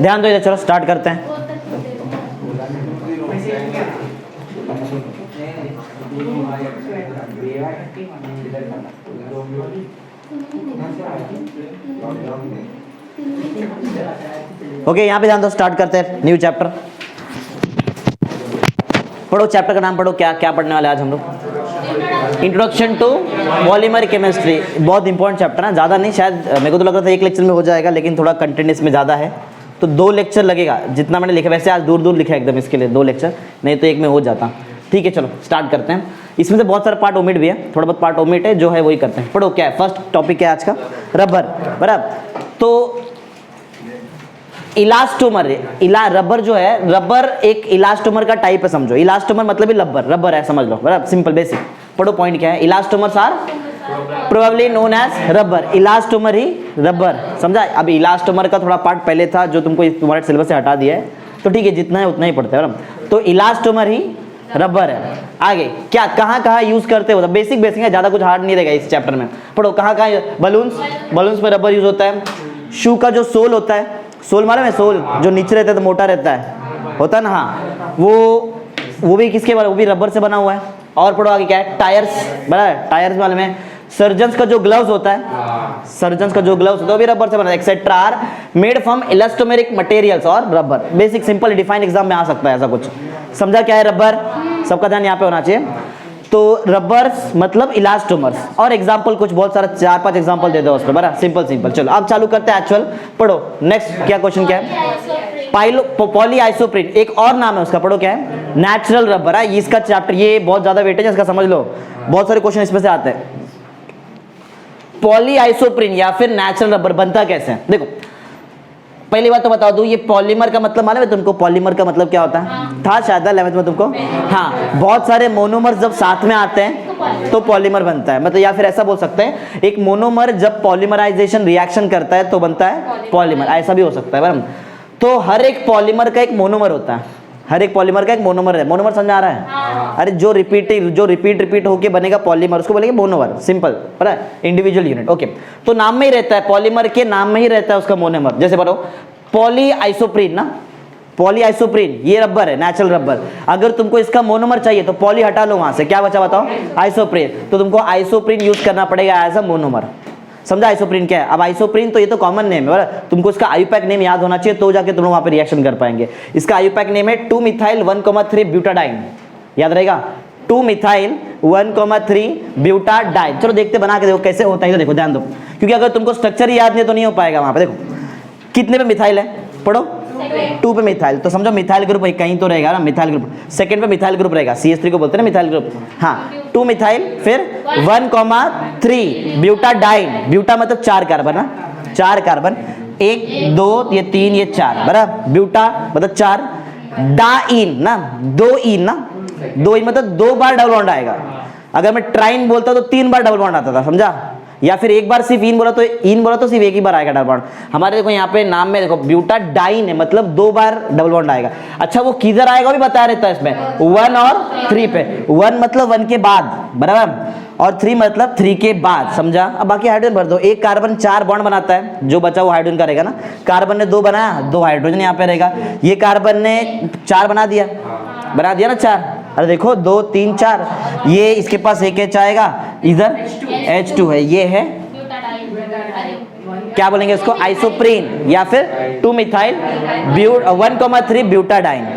ध्यान दो इधर, चलो स्टार्ट करते हैं। ओके, यहाँ पे ध्यान दो, स्टार्ट करते हैं न्यू चैप्टर। पढ़ो चैप्टर का नाम, पढ़ो क्या क्या पढ़ने वाले आज हम लोग। इंट्रोडक्शन टू पॉलीमर केमिस्ट्री, बहुत इंपॉर्टेंट चैप्टर है, ज़्यादा नहीं, शायद मेरे को तो लग रहा था एक लेक्चर में हो जाएगा, लेकिन थोड़ा कंटेंट इसमें ज़्यादा है तो 2 लेक्चर लगेगा जितना मैंने लिखा। वैसे आज दूर दूर लिखा है एकदम, इसके लिए 2 लेक्चर, नहीं तो एक में हो जाता। ठीक है, चलो स्टार्ट करते हैं। इसमें से बहुत सारा पार्ट ओमिट भी है, थोड़ा बहुत पार्ट ओमिट है, जो है वही करते हैं। पढ़ो क्या है, फर्स्ट टॉपिक क्या है आज का, रबर। बराबर, तो इलास्टोमर, रबर जो है, रबर एक इलास्टोमर का टाइप है, समझो। इलास्टोमर मतलब ही रबर है, समझ लो। बराबर, सिंपल बेसिक। पढ़ो पॉइंट क्या है, elastomers are probably known as rubber. Elastomer ही रबर, समझा। अब इलास्टोमर का थोड़ा पार्ट पहले था जो तुमको तुम्हारे सिलेबस से हटा दिया है, तो ठीक है, जितना है उतना ही पढ़ते हैं। तो इलास्टोमर ही रबर है। आगे क्या, कहाँ कहाँ यूज करते हो, बेसिक बेसिक है, ज़्यादा कुछ हार्ड नहीं रहेगा इस चैप्टर में। पढ़ो कहाँ कहाँ, बलून्स में रबर यूज होता है। शू का जो सोल होता है, सोल मालूम है, सोल जो नीचे रहता है तो मोटा रहता है, होता है ना, हाँ, वो भी किसके बारे, वो भी रबर से बना हुआ है। और पढ़ो आगे क्या है, टायर्स, बराबर, टायर्स वाले में सर्जन्स का जो ग्लव्स होता है, सर्जन्स का जो ग्लव्स होता है वो भी रबर से बना है। Etcetera are made from elastomeric materials और rubber. Basic simple define exam में आ सकता है ऐसा कुछ, समझा क्या है रबर, सबका ध्यान यहाँ पे होना चाहिए। तो रबर्स मतलब इलास्टोमर्स, और एग्जांपल कुछ बहुत सारा 4-5 एग्जांपल दे दो उस पर, बराबर, सिंपल सिंपल। चलो अब चालू करते हैं एक्चुअल। पढ़ो नेक्स्ट क्या क्वेश्चन क्या है, पॉली आइसोप्रीन, एक और नाम है उसका, पढ़ो क्या है, नेचुरल रबर है। इसका चैप्टर ये बहुत ज्यादा वेटेज है इसका, समझ लो, बहुत सारे क्वेश्चन इसमें से आते हैं। पॉली आइसोप्रीन या फिर नेचुरल रबर बनता कैसे है, देखो पहली बात तो बता दूं, ये पॉलीमर का मतलब मालूम है तुमको, पॉलीमर का मतलब क्या होता है, था शायद 11th में तुमको, हाँ, बहुत सारे मोनोमर जब साथ में आते हैं तो पॉलीमर बनता है, मतलब या फिर ऐसा बोल सकते हैं, एक मोनोमर जब पॉलीमराइजेशन रिएक्शन करता है तो बनता है पॉलीमर, ऐसा भी हो सकता है। बराबर, तो हर एक पॉलीमर का एक मोनोमर होता है, हर एक पॉलीमर का एक मोनोमर है। मोनोमर समझ आ रहा है, अरे जो रिपीट होके बनेगा पॉलीमर उसको बोलेंगे मोनोमर, सिंपल, बराबर, इंडिविजुअल यूनिट। ओके, तो नाम में ही रहता है, पॉलीमर के नाम में ही रहता है उसका मोनोमर। जैसे बोलो पॉली आइसोप्रीन ना, पॉली आइसोप्रीन ये रबर है, नेचुरल रबर। अगर तुमको इसका मोनोमर चाहिए तो पॉली हटा लो वहां से, क्या बचा बताओ, आइसोप्रीन, तो तुमको आइसोप्रीन यूज करना पड़ेगा एज अ मोनोमर। समझा आइसोप्रीन क्या है। अब आइसोप्रीन तो ये तो कॉमन नेम है, बराबर, तुमको इसका आयुपैक नेम याद होना चाहिए तो जाके तुम लोग वहां पे रिएक्शन कर पाएंगे। इसका आयुपैक नेम है 2-मिथाइल 1,3 ब्यूटाडाइन, याद रहेगा, 2-मिथाइल 1,3 ब्यूटाडाइन। चलो देखते बना के देखो कैसे होता है, तो देखो ध्यान दो, क्योंकि अगर तुमको स्ट्रक्चर ही याद नहीं तो नहीं हो पाएगा वहां पे। देखो कितने पे मिथाइल है, पढ़ो 2 पे मिथाइल, तो समझो मिथाइल ग्रुप कहीं तो रहेगा ना, मिथाइल ग्रुप। सेकंड पे मिथाइल ग्रुप रहेगा, CH3 को बोलते हैं ना मिथाइल ग्रुप, हाँ, 2 मिथाइल, फिर 1,3 ब्यूटाडाइन, ब्यूटा मतलब 4 कार्बन ना, 4 कार्बन, 1 2 ये 3 ये 4, बराबर, ब्यूटा मतलब 4, डाइन ना, 2 इन ना, 2 इन मतलब 2 बार डबल बॉन्ड आएगा। अगर मैं ट्राइन बोलता तो 3 बार डबल बॉन्ड आता था, समझा, या फिर एक बार सिर्फ इन बोला तो सिर्फ एक ही बार आएगा डबल बॉन्ड। हमारे देखो यहाँ पे नाम में देखो ब्यूटाडाइन है, मतलब 2 बार डबल बॉन्ड आएगा। अच्छा वो किधर आएगा वो भी बता रहता है इसमें, 1 और 3 पे, 1 मतलब 1 के बाद, बराबर, और 3 मतलब 3 के बाद, समझा। अब बाकी हाइड्रोजन भर दो, एक कार्बन 4 बॉन्ड बनाता है, जो बचा वो हाइड्रोजन का रहेगा ना, कार्बन ने 2 बनाया, 2 हाइड्रोजन यहाँ पे रहेगा, ये कार्बन ने 4 बना दिया ना 4, अरे देखो 2 3 4, ये इसके पास एक H आएगा, इधर H2 है, ये है क्या बोलेंगे इसको, आइसोप्रीन, या फिर 2-मिथाइल 1,3 ब्यूटाडाइन,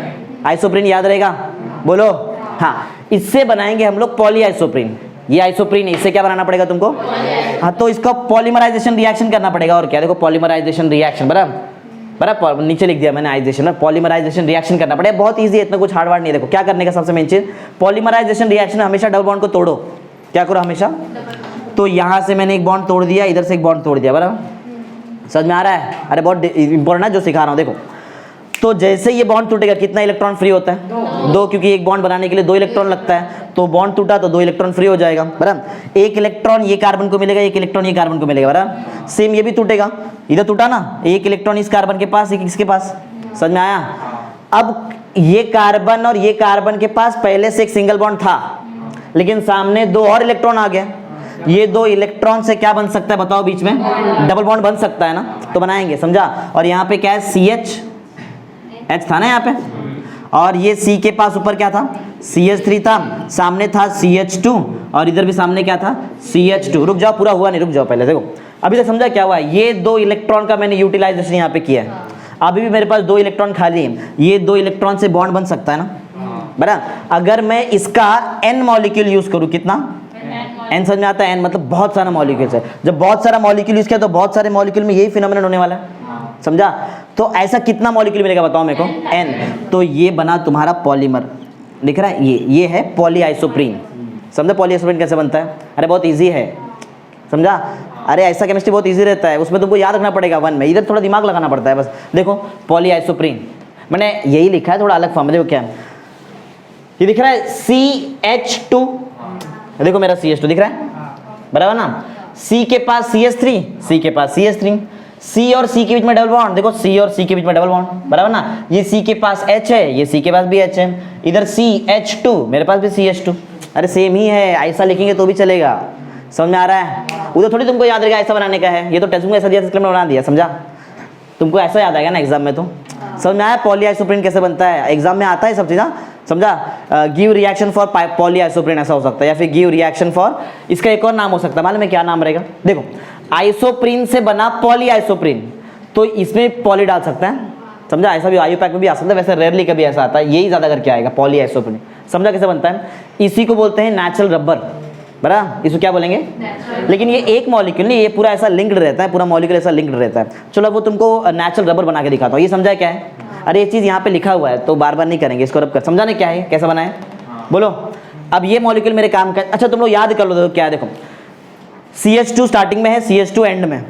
आइसोप्रीन याद रहेगा, बोलो, हाँ, इससे बनाएंगे हम लोग पॉली आइसोप्रीन। ये आइसोप्रीन है, इससे क्या बनाना पड़ेगा तुमको, हाँ, तो इसका पॉलीमराइजेशन रिएक्शन करना पड़ेगा, और क्या, देखो पॉलीमराइजेशन रिएक्शन, बराबर, नीचे लिख दिया मैंने आइजेशन, पॉलीमराइजेशन रिएक्शन करना पड़ेगा, बहुत इजी है, इतना कुछ हार्ड वार्ड नहीं है। देखो क्या करने का सबसे मेन चीज, पॉलीमराइजेशन रिएक्शन हमेशा डबल बॉन्ड को तोड़ो, क्या करो हमेशा, तो यहां से मैंने एक बॉन्ड तोड़ दिया, इधर से एक बॉन्ड तोड़ दिया, बराबर, समझ में आ रहा है, अरे बहुत इंपॉर्टेंट है जो सिखा रहा हूं। देखो तो जैसे ये बॉन्ड टूटेगा कितना इलेक्ट्रॉन फ्री होता है, 2, क्योंकि एक बॉन्ड बनाने के लिए 2 इलेक्ट्रॉन लगता है, तो बॉन्ड टूटा तो 2 इलेक्ट्रॉन फ्री हो जाएगा, बराबर, 1 इलेक्ट्रॉन ये कार्बन को मिलेगा, 1 इलेक्ट्रॉन ये कार्बन को मिलेगा, बराबर, सेम ये भी टूटेगा, इधर टूटा ना, 1 इलेक्ट्रॉन इस कार्बन के पास, 1 इसके पास, समझ में आया। अब ये कार्बन और ये कार्बन के पास पहले से एक सिंगल बॉन्ड था, लेकिन सामने 2 और इलेक्ट्रॉन आ गए, ये दो इलेक्ट्रॉन से क्या बन सकता है बताओ बीच में? डबल बॉन्ड बन सकता है ना, तो बनाएंगे, समझा। और यहाँ पे क्या है? CH, H था ना यहाँ पे, और ये C के पास ऊपर क्या था? CH3 था, सामने था CH2, और इधर भी सामने क्या था? CH2। रुक जाओ, पूरा हुआ नहीं, रुक जाओ पहले, देखो अभी तक समझा क्या हुआ है? ये दो इलेक्ट्रॉन का मैंने यूटिलाइजेशन यहाँ पे किया है। अभी भी मेरे पास दो इलेक्ट्रॉन खाली है, ये दो इलेक्ट्रॉन से बॉन्ड बन सकता है ना, बराबर। अगर मैं इसका n मॉलिक्यूल यूज करूँ, कितना? n समझ में आता है? n मतलब बहुत सारा मॉलिक्यूल है। जब बहुत सारा मॉलिक्यूल यूज किया तो बहुत सारे मॉलिक्यूल में यही फिनोमेनन होने वाला है, समझा। तो ऐसा कितना मॉलिक्यूल मिलेगा बताओ मेरे को? n। तो ये बना तुम्हारा पॉलीमर, दिख रहा है? ये है पॉलीआइसोप्रीन, समझा? पॉलीआइसोप्रीन कैसे बनता है? अरे बहुत ईजी है, समझा। अरे ऐसा केमिस्ट्री बहुत इजी रहता है, उसमें तुमको याद रखना पड़ेगा वन में, इधर थोड़ा दिमाग लगाना पड़ता है बस। देखो पॉलीआइसोप्रीन, मैंने यही लिखा है, थोड़ा अलग फॉर्म में। देखो क्या है, ये दिख रहा है CH2, देखो मेरा CH2 दिख रहा है, बराबर ना। C के पास CH3, C के पास CH3, C और C के बीच में डबल बॉन्ड, देखो C और C के बीच में डबल बॉन्ड, बराबर ना। ये C के पास H है, ये C के पास भी H है, इधर CH2, मेरे पास भी CH2। अरे सेम ही है, ऐसा लिखेंगे तो भी चलेगा, समझ में आ रहा है? उधर थोड़ी तुमको याद रहेगा ऐसा बनाने का है, ये तो टेक्स्ट में ऐसा दिया, सिस्टम में बना दिया, समझा। तुमको ऐसा याद आएगा ना एग्जाम में, तो समझ में आया पॉलीआइसोप्रीन कैसे बनता है? एग्जाम में आता है सब चीज़, समझा। गिव रिएक्शन फॉर पॉलीआइसोप्रीन ऐसा हो सकता है, या फिर गिव रिएक्शन फॉर, इसका एक और नाम हो सकता है, मालूम है क्या नाम रहेगा? देखो आइसोप्रीन से बना पॉलीआइसोप्रीन, तो इसमें पॉली डाल सकता है, समझा। ऐसा भी आयु पैक में भी आ सकता है, वैसे रेयरली कभी ऐसा आता है, यही ज़्यादा करके आएगा पॉलीआइसोप्रीन, समझा कैसे बनता है? इसी को बोलते हैं नेचुरल रबर, बराबर। इसको क्या बोलेंगे? लेकिन ये एक मॉलिक्यूल नहीं, ये पूरा ऐसा लिंक्ड रहता है, पूरा मॉलिक्यूल ऐसा लिंक्ड रहता है। चलो वो तुमको नेचुरल रबर बना के दिखाता हूँ, ये समझा क्या है? अरे ये चीज़ यहाँ पे लिखा हुआ है तो बार बार नहीं करेंगे, इसको रब कर, समझाने क्या है, कैसा बना है? बोलो। अब ये मॉलिक्यूल मेरे काम का, अच्छा तुम लोग याद कर लो, देखो क्या है, देखो CH2 स्टार्टिंग में है, CH2 एंड में,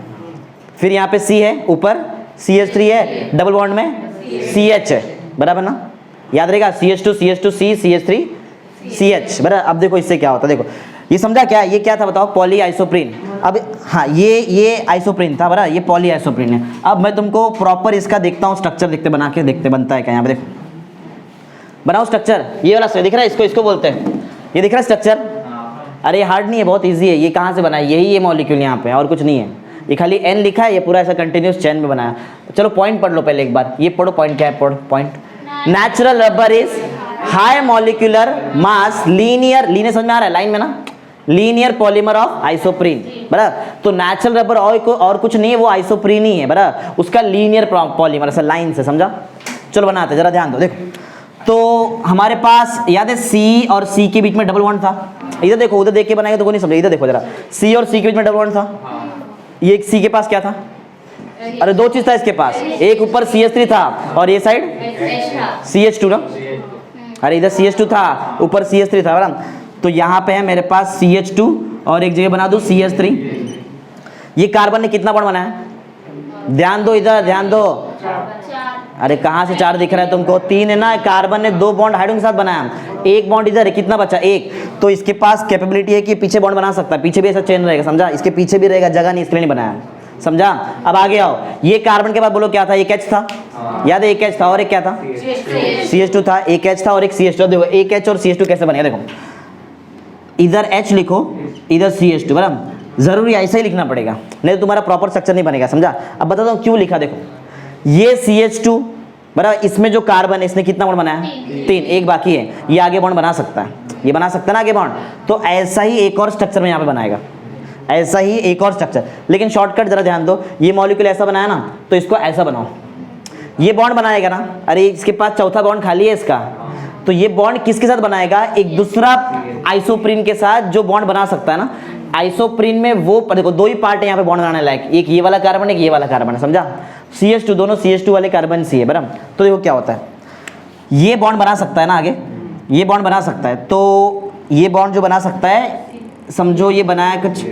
फिर यहाँ पे C है ऊपर, CH3 है, डबल बॉन्ड में CH है, बराबर ना। याद रहेगा CH2 C, CH3 CH, बराबर। अब देखो इससे क्या होता है, देखो ये समझा क्या? ये क्या था बताओ? पॉलीआइसोप्रीन। अब हाँ, ये आइसोप्रीन था, बराबर, ये पॉलीआइसोप्रीन है। अब मैं तुमको प्रॉपर इसका देखता हूँ, स्ट्रक्चर देखते, बना के देखते बनता है क्या। यहाँ पे देखो, बनाओ स्ट्रक्चर, ये वाला दिख रहा है, इसको बोलते हैं, ये दिख रहा है स्ट्रक्चर। अरे हार्ड नहीं है, बहुत ईजी है। ये कहाँ से बना है? यही ये मॉलिक्यूल यहाँ पे, और कुछ नहीं है, ये खाली N लिखा है, ये पूरा ऐसा कंटिन्यूस चेन में बनाया। चलो पॉइंट पढ़ लो पहले एक बार, ये पढ़ो पॉइंट क्या है, पढ़ो point. Natural rubber is high molecular mass linear समझ में आ रहा है? लाइन में ना, लीनियर पॉलीमर ऑफ आइसोप्रीन, बराबर। तो नेचुरल रबर और कुछ नहीं है, वो आइसोप्रीन ही है, बराबर। उसका लीनियर पॉलीमर ऐसा लाइन से, समझा। चलो बनाते, जरा ध्यान दो। देखो तो हमारे पास याद है C और C के बीच में डबल बॉन्ड था, इधर देखो, उधर देख के बनाएंगे तो कोई नहीं समझे, इधर देखो जरा, C और C के बीच में डबल बॉन्ड था। ये C के पास क्या था? अरे दो चीज था इसके पास, एक ऊपर CH3 था और ये साइड CH2 ना। अरे इधर CH2 था, ऊपर CH3 था, बराबर। तो यहाँ पे है मेरे पास CH2 और एक जगह बना दूं CH3। ये कार्बन ने कितना बॉन्ड बनाया? ध्यान दो, इधर ध्यान दो। अरे कहाँ से 4 दिख रहा है तुमको? 3 है ना। कार्बन ने 2 बॉन्ड हाइड्रोजन के साथ बनाया, एक बॉन्ड इधर है, कितना बचा? 1। तो इसके पास कैपेबिलिटी है कि पीछे बॉन्ड बना सकता है, पीछे भी ऐसा चेन रहेगा, समझा। इसके पीछे भी रहेगा, जगह नहीं, इसके लिए नहीं बनाया, समझा। अब आगे आओ, ये कार्बन के बाद बोलो क्या था? एक H था, याद है? एक H था और एक क्या था? CH2 था, एक H था और एक CH2। देखो एक H और CH2 कैसे बनेगा, देखो इधर H लिखो, इधर CH2, बराबर। जरूरी ऐसा ही लिखना पड़ेगा, नहीं तो तुम्हारा प्रॉपर स्ट्रक्चर नहीं बनेगा, समझा। अब बताता हूँ क्यों लिखा। देखो ये CH2, बराबर, इसमें जो कार्बन है इसने कितना बॉन्ड बनाया? 3, एक बाकी है, ये आगे बॉन्ड बना सकता है, ये बना सकता है ना आगे बॉन्ड। तो ऐसा ही एक और स्ट्रक्चर में यहाँ पे बनाएगा, ऐसा ही एक और स्ट्रक्चर। लेकिन शॉर्टकट जरा ध्यान दो, ये मॉलिक्यूल ऐसा बनाया ना, तो इसको ऐसा बनाओ, ये बॉन्ड बनाएगा ना। अरे इसके पास चौथा बॉन्ड खाली है इसका, तो ये बॉन्ड किसके साथ बनाएगा? एक दूसरा आइसोप्रीन के साथ, जो बॉन्ड बना सकता है ना। आइसोप्रीन में वो देखो 2 ही पार्ट है यहाँ पे बॉन्ड बनाने लायक, एक ये वाला कार्बन, एक ये वाला कार्बन है, समझा। CH2, दोनों CH2 वाले कार्बन C है, बराबर। तो देखो क्या होता है, ये बॉन्ड बना सकता है ना आगे, ये बॉन्ड बना सकता है। तो ये बॉन्ड जो बना सकता है, समझो ये बनाया कुछ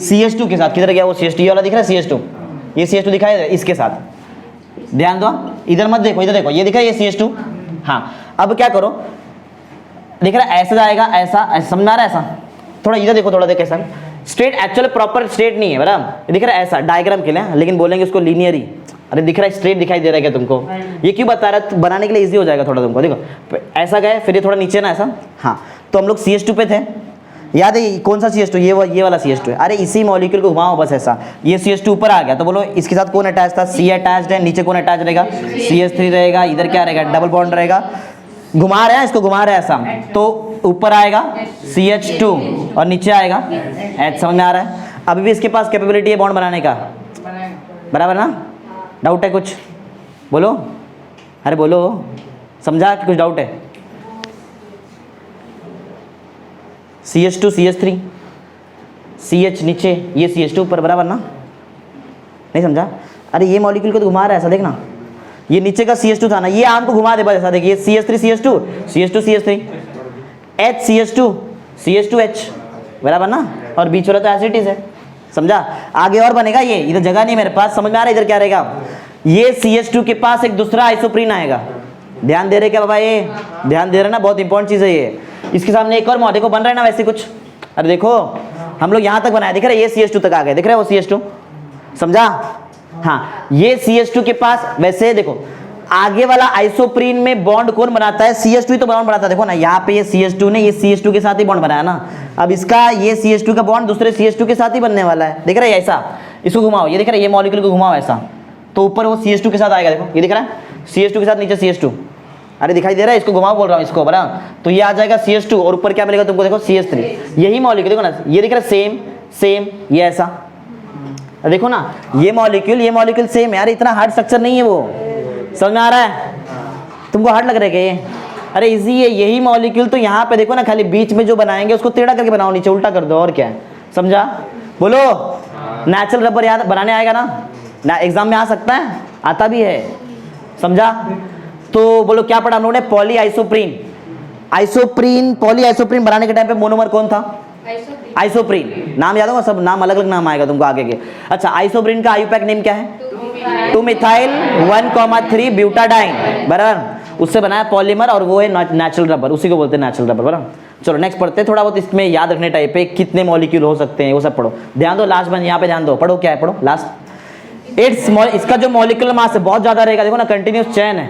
CH2 के साथ, किधर गया वो CH2? ये वाला दिख रहा है CH2, ये CH2 दिखाई दे इसके साथ, ध्यान दो, इधर मत देखो, इधर देखो, ये दिखा ये CH2। हाँ, अब क्या करो, दिख रहा है ऐसा जाएगा, ऐसा समझा रहा है, ऐसा थोड़ा इधर देखो, थोड़ा देखो, ऐसा स्ट्रेट, एक्चुअली प्रॉपर स्ट्रेट नहीं है, बराबर। दिख रहा है ऐसा डायग्राम के लिए, लेकिन बोलेंगे उसको लीनियर ही। अरे दिख रहा है स्ट्रेट दिखाई दे रहा है क्या तुमको? ये क्यों बता रहा है? बनाने के लिए इजी हो जाएगा थोड़ा तुमको। देखो ऐसा गए, फिर ये थोड़ा नीचे ना ऐसा। हाँ, तो हम लोग CH2 पे थे, याद है कौन सा CH2, ये वाला CH2 है। अरे इसी मॉलिक्यूल को घुमाओ बस ऐसा, ये CH2 ऊपर आ गया तो बोलो इसके साथ कौन अटैच था, C अटैच्ड है, नीचे कौन अटैच रहेगा, CH3 रहेगा, इधर क्या रहेगा, डबल बॉन्ड रहेगा। घुमा रहे हैं इसको, घुमा रहे हैं ऐसा, तो ऊपर आएगा CH2 और नीचे आएगा H। समझ में आ रहा है? अभी भी इसके पास कैपेबिलिटी है बॉन्ड बनाने का, बराबर ना? डाउट है कुछ? बोलो, अरे बोलो, समझा कि कुछ डाउट है? CH2 CH3 CH नीचे, ये CH2 ऊपर, बराबर ना? नहीं समझा? अरे ये मॉलिक्यूल को तो घुमा रहा है ऐसा, देखना ये नीचे का CH2 था ना, ये आम को घुमा दे बस ऐसा, देखिए CH3 CH2 CH2 CH3 H CH2 CH2 H, बराबर ना? और बीच वाला तो एज इट इज है। समझा? आगे और बनेगा, ये इधर जगह नहीं मेरे पास, समझ में आ रहा है? इधर क्या रहेगा, ये CH2 के पास एक दूसरा आइसोप्रीन आएगा। ध्यान दे रहे क्या बाबा? ये ध्यान दे रहे ना, बहुत इंपॉर्टेंट चीज है ये। इसके सामने एक और मॉड देखो बन रहा है ना वैसे कुछ। अरे देखो हम लोग यहाँ तक बनाए, दिख रहा है? ये CH2 तक आ गए, दिख रहा है वो CH2? समझा? हाँ, ये CH2 के पास वैसे देखो आगे वाला आइसोप्रीन में बॉन्ड कौन बनाता है? CH2 ही तो बॉन्ड बनाता है। देखो ना यहाँ पे ये CH2 ने ये CH2 के साथ ही बॉन्ड बनाया ना, अब इसका ये CH2 का बॉन्ड दूसरे CH2 के साथ ही बनने वाला है। दिख रहा है ऐसा? इसको घुमाओ, ये दिख रहा है, ये मॉलिक्यूल को घुमाओ ऐसा, तो ऊपर वो CH2 के साथ आएगा। देखो ये दिख रहा है CH2 के साथ नीचे CH2। अरे दिखाई दे रहा है? इसको घुमाओ बोल रहा हूँ इसको, बराबर? तो ये आ जाएगा CH2 और ऊपर क्या मिलेगा तुमको? देखो CH3, यही मॉलिक्यूल देखो ना, ये दिख रहा है सेम सेम, ये ऐसा। देखो ना ये मॉलिक्यूल सेम है यार, इतना हार्ड स्ट्रक्चर नहीं है वो। समझ में आ रहा है? तुमको हार्ड लग रहा है क्या ये? अरे इजी है, यही मॉलिक्यूल तो यहाँ पे देखो ना, खाली बीच में जो बनाएंगे उसको टेढ़ा करके बनाओ, नीचे उल्टा कर दो, और क्या है? समझा? बोलो, नेचुरल रबर याद बनाने आएगा ना, एग्जाम में आ सकता है, आता भी है। समझा? तो बोलो क्या पढ़ा हम लोगों ने? Poly isoprene. पॉली आइसोप्रीन बनाने के टाइम पे मोनोमर कौन था? आइसोप्रीन। नाम याद होगा सब? नाम अलग अलग नाम आएगा तुमको आगे के। अच्छा, आइसोप्रीन का आईयूपैक नेम क्या है? 2 मिथाइल 1,3 ब्यूटाडाइन, बराबर? उससे बनाया पॉलीमर और वो है नेचुरल रबर, उसी को बोलते हैं नेचुरल रबर, बराबर? चलो नेक्स्ट पढ़ते हैं, थोड़ा बहुत इसमें याद रखने टाइप पे कितने मॉलिक्यूल हो सकते हैं वो सब पढ़ो। ध्यान दो लास्ट में, यहाँ पे ध्यान दो, पढ़ो क्या है, पढ़ो लास्ट। इसका जो मॉलिक्यूलर मास है बहुत ज्यादा रहेगा, देखो ना कंटिन्यूस चेन है।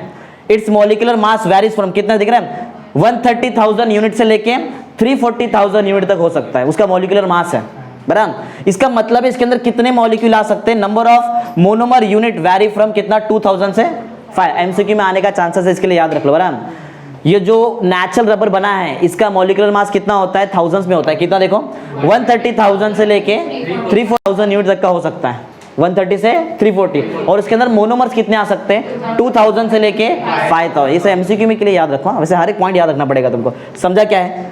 It's molecular mass varies from, कितना दिख रहा है? 130,000 यूनिट से लेके 340,000 यूनिट तक हो सकता है, उसका मॉलिक्यूलर मास है, बराबर? इसका मतलब है इसके अंदर कितने मॉलिक्यूल आ सकते हैं? Number of monomer unit vary from कितना? 2000 से 5। एमसीक्यू में आने का चांसेस है, इसके लिए याद रख लो, बराबर? ये जो नेचुरल रबर बना है इसका मॉलिक्यूलर मास कितना होता है? थाउजेंड्स में होता है। कितना देखो? 130,000 से लेके 340,000 यूनिट तक का हो सकता है, 130 से 340। और इसके अंदर मोनोमर्स कितने आ सकते हैं? 2000 से लेके 5000। इसे एमसीक्यू में के लिए याद रखो, वैसे हर एक पॉइंट याद रखना पड़ेगा तुमको। समझा क्या है?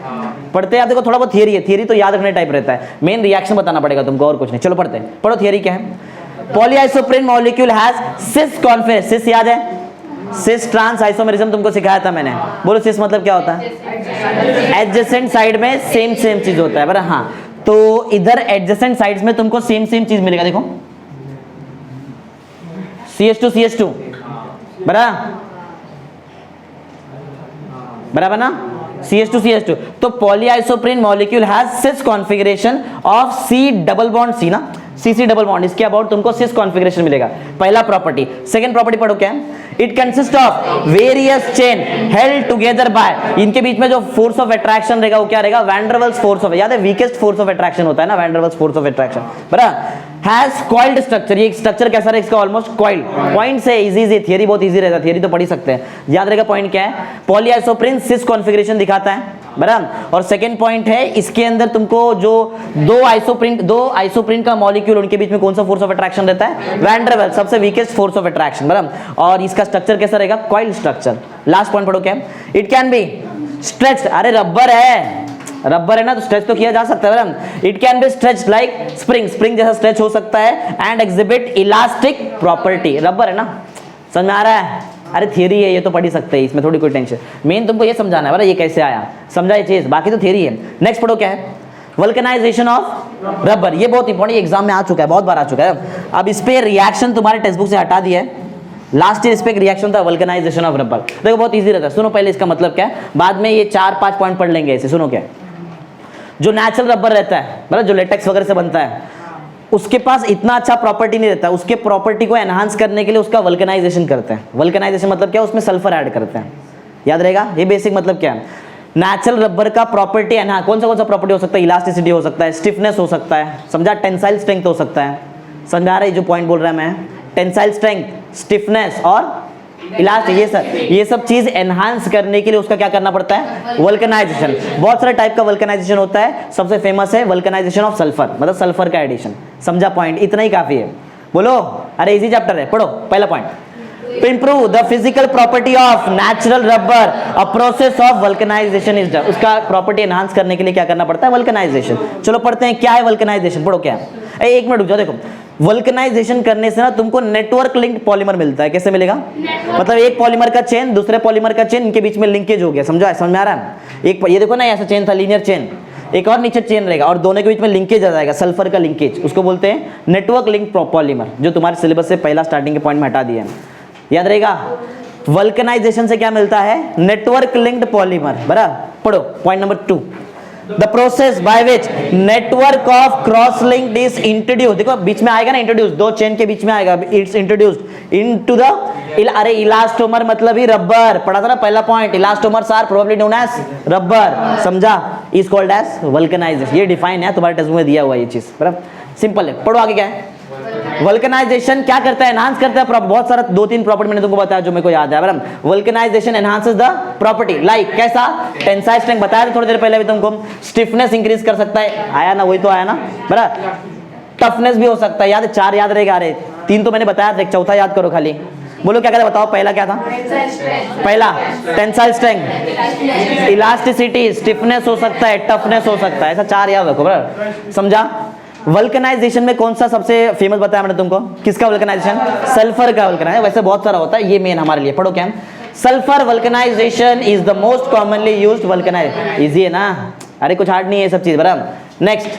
पढ़ते हैं आप, देखो थोड़ा बहुत थियरी है, थियरी तो याद रखने टाइप रहता है, मेन रिएक्शन बताना पड़ेगा तुमको और कुछ नहीं। चलो पढ़ते हैं, पढ़ो थियरी क्या है। पॉलीआइसोप्रीन मॉलिक्यूल हैज सिस कॉन्फिगरेशन। सिस याद है? सिस ट्रांस आइसोमेरिज्म तुमको सिखाया था मैंने। बोलो सिस मतलब क्या होता है? एडजेसेंट साइड में सेम चीज होता है, बराबर? हाँ, तो इधर एडजेसेंट साइड्स में तुमको सेम चीज मिलेगा। देखो CH2 बराबर ना? CH2 तो polyisoprene molecule has cis configuration of C double bond C ना, CC डबल बॉन्ड, इसके अबाउट तुमको सिस कॉन्फिगरेशन मिलेगा। पहला प्रॉपर्टी। सेकंड प्रॉपर्टी पढ़ो क्या है? It consist of various chain held together by, इनके बीच में जो फोर्स ऑफ अट्रैक्शन रहेगा वो क्या रहेगा? Van der Waals forces of, याद है वीकेस्ट फोर्स ऑफ अट्रैक्शन होता है ना, van der Waals forces of attraction, बराबर? हैज कॉइल्ड स्ट्रक्चर, ये स्ट्रक्चर कैसा रहेगा इसका? Almost coiled. पॉइंट से इजी, थियरी बहुत इजी रहता है, थियरी तो पढ़ ही सकते हैं, याद रहेगा। पॉइंट क्या है? पॉलीआइसोप्रीन सिस कॉन्फिगरेशन दिखाता है, बराबर? और सेकंड पॉइंट है इसके अंदर तुमको जो दो आइसोप्रीन का मॉलिक्यूल, उनके बीच में कौन सा फोर्स ऑफ अट्रैक्शन रहता है? वैन डर वाल्स, सबसे वीकेस्ट फोर्स ऑफ अट्रैक्शन, बराबर? और इसका स्ट्रक्चर कैसा रहेगा? Coiled structure. लास्ट पॉइंट पढ़ो क्या है? इट कैन बी स्ट्रेच्ड, अरे रबर है ना, तो स्ट्रेच तो किया जा सकता है। It can be stretched like spring जैसा स्ट्रेच हो सकता है, and exhibit elastic property. Rubber है ना, समझ में आ रहा है? अरे थियरी है, ये तो पढ़ ही सकते हैं, इसमें थोड़ी कोई टेंशन। मेन तुमको ये समझाना है बड़ा, ये कैसे आया, समझा ये चीज, बाकी तो थियरी है। नेक्स्ट पढ़ो क्या है? Vulcanization of rubber. ये बहुत इंपॉर्टेंट, एग्जाम में आ चुका है, बहुत बार आ चुका है। अब इस पे रिएक्शन तुम्हारे टेक्स्ट बुक से हटा दिया है, लास्ट ईयर इस पे एक रिएक्शन था, वल्कनाइजेशन ऑफ रबर। देखो बहुत इजी रहता है, सुनो पहले इसका मतलब क्या है, बाद में ये 4-5 पॉइंट पढ़ लेंगे ऐसे। सुनो क्या, जो नेचुरल रबर रहता है, मतलब जो लेटेक्स वगैरह से बनता है, उसके पास इतना अच्छा प्रॉपर्टी नहीं रहता, उसके प्रॉपर्टी को एनहांस करने के लिए उसका वल्कनाइजेशन करते हैं। वल्कनाइजेशन मतलब क्या है? उसमें सल्फर ऐड करते हैं, याद रहेगा? ये बेसिक मतलब क्या है? नेचुरल रबर का प्रॉपर्टी है ना, कौन सा प्रॉपर्टी हो सकता है? इलास्टिसिटी हो सकता है, स्टिफनेस हो सकता है, समझा, टेंसाइल स्ट्रेंथ हो सकता है, समझा रहे जो पॉइंट बोल रहा है मैं, टेंसाइल स्ट्रेंथ, स्टिफनेस और इलास्टिक, ये सब चीज एनहांस करने के लिए उसका क्या करना पड़ता है? वल्कनाइजेशन। बहुत सारे टाइप का वल्कनाइजेशन होता है, सबसे फेमस है वल्कनाइजेशन ऑफ सल्फर, मतलब सल्फर का एडिशन, समझा पॉइंट, इतना ही काफी है। बोलो, अरे इजी चैप्टर है, पढ़ो पहला point. To improve the physical property of natural rubber, a process of vulcanization is done। उसका प्रॉपर्टी एनहांस करने के लिए क्या करना पड़ता है? वल्कनाइजेशन। चलो पढ़ते हैं क्या है वल्कनाइजेशन, पढ़ो क्या है। एक मिनट रुक जाओ, देखो वल्कनाइजेशन करने से ना तुमको नेटवर्क लिंक्ड पॉलीमर मिलता है। कैसे मिलेगा? मतलब एक पॉलीमर का चेन दूसरे पॉलीमर का चेन, इनके बीच में लिंकेज हो गया, समझो, समझ में आ रहा है? एक ये देखो ना, ऐसा चेन था, लीनियर चेन, एक और नीचे चेन रहेगा और दोनों के बीच में लिंकेज आ जाएगा, सल्फर का लिंकेज, उसको बोलते हैं नेटवर्क लिंक पॉलीमर, जो तुम्हारे सिलेबस से पहला स्टार्टिंग के पॉइंट में हटा दिया है, याद रहेगा। वल्कनाइजेशन से क्या मिलता है? नेटवर्क लिंक्ड पॉलीमर, बराबर। पढ़ो point number 2, the process by which network of cross linked is introduce. देखो बीच में आएगा ना इंट्रोड्यूस, दो चेन के बीच में आएगा, इट्स इंट्रोड्यूस्ड इनटू द, अरे इलास्टोमर मतलब ही रबर, पढ़ा था ना पहला point, elastomers are probably known as rubber, समझा, इज कॉल्ड एज वल्कनाइजेशन। ये डिफाइन है तुम्हारे टेक्स्ट में दिया हुआ ये चीज, बराबर, सिंपल है। पढ़ो आगे क्या है। वल्कनाइजेशन क्या करता है? एनहांस करता है, बहुत सारा 2-3 प्रॉपर्टी मैंने तुमको बताया जो मेरे को याद है, बराबर। Vulcanization enhances the property, like कैसा? टेंसाइल स्ट्रेंथ बताया था थोड़ी देर पहले भी तुमको, स्टिफनेस इंक्रीज कर सकता है, आया ना, वही तो आया ना, बराबर। टफनेस भी हो सकता है, याद है? 4 याद रहेगा, अरे 3 तो मैंने बताया था, एक चौथा याद करो खाली। बोलो क्या कहते बताओ, पहला क्या था? पहला टेंसाइल स्ट्रेंथ, इलास्टिसिटी, स्टिफनेस हो सकता है, टफनेस हो सकता है, ऐसा 4 याद रखो, बराबर, समझा। वल्कनाइजेशन में कौन सा सबसे फेमस बताया मैंने तुमको? किसका वल्कनाइजेशन? सल्फर का वल्कनाइजेशन। वैसे बहुत सारा होता है, ये मेन हमारे लिए, पढ़ो क्या? Sulphur vulcanization is the most commonly used vulcanization. Easy है ना, अरे कुछ हार्ड नहीं है सब चीज, बराबर। नेक्स्ट,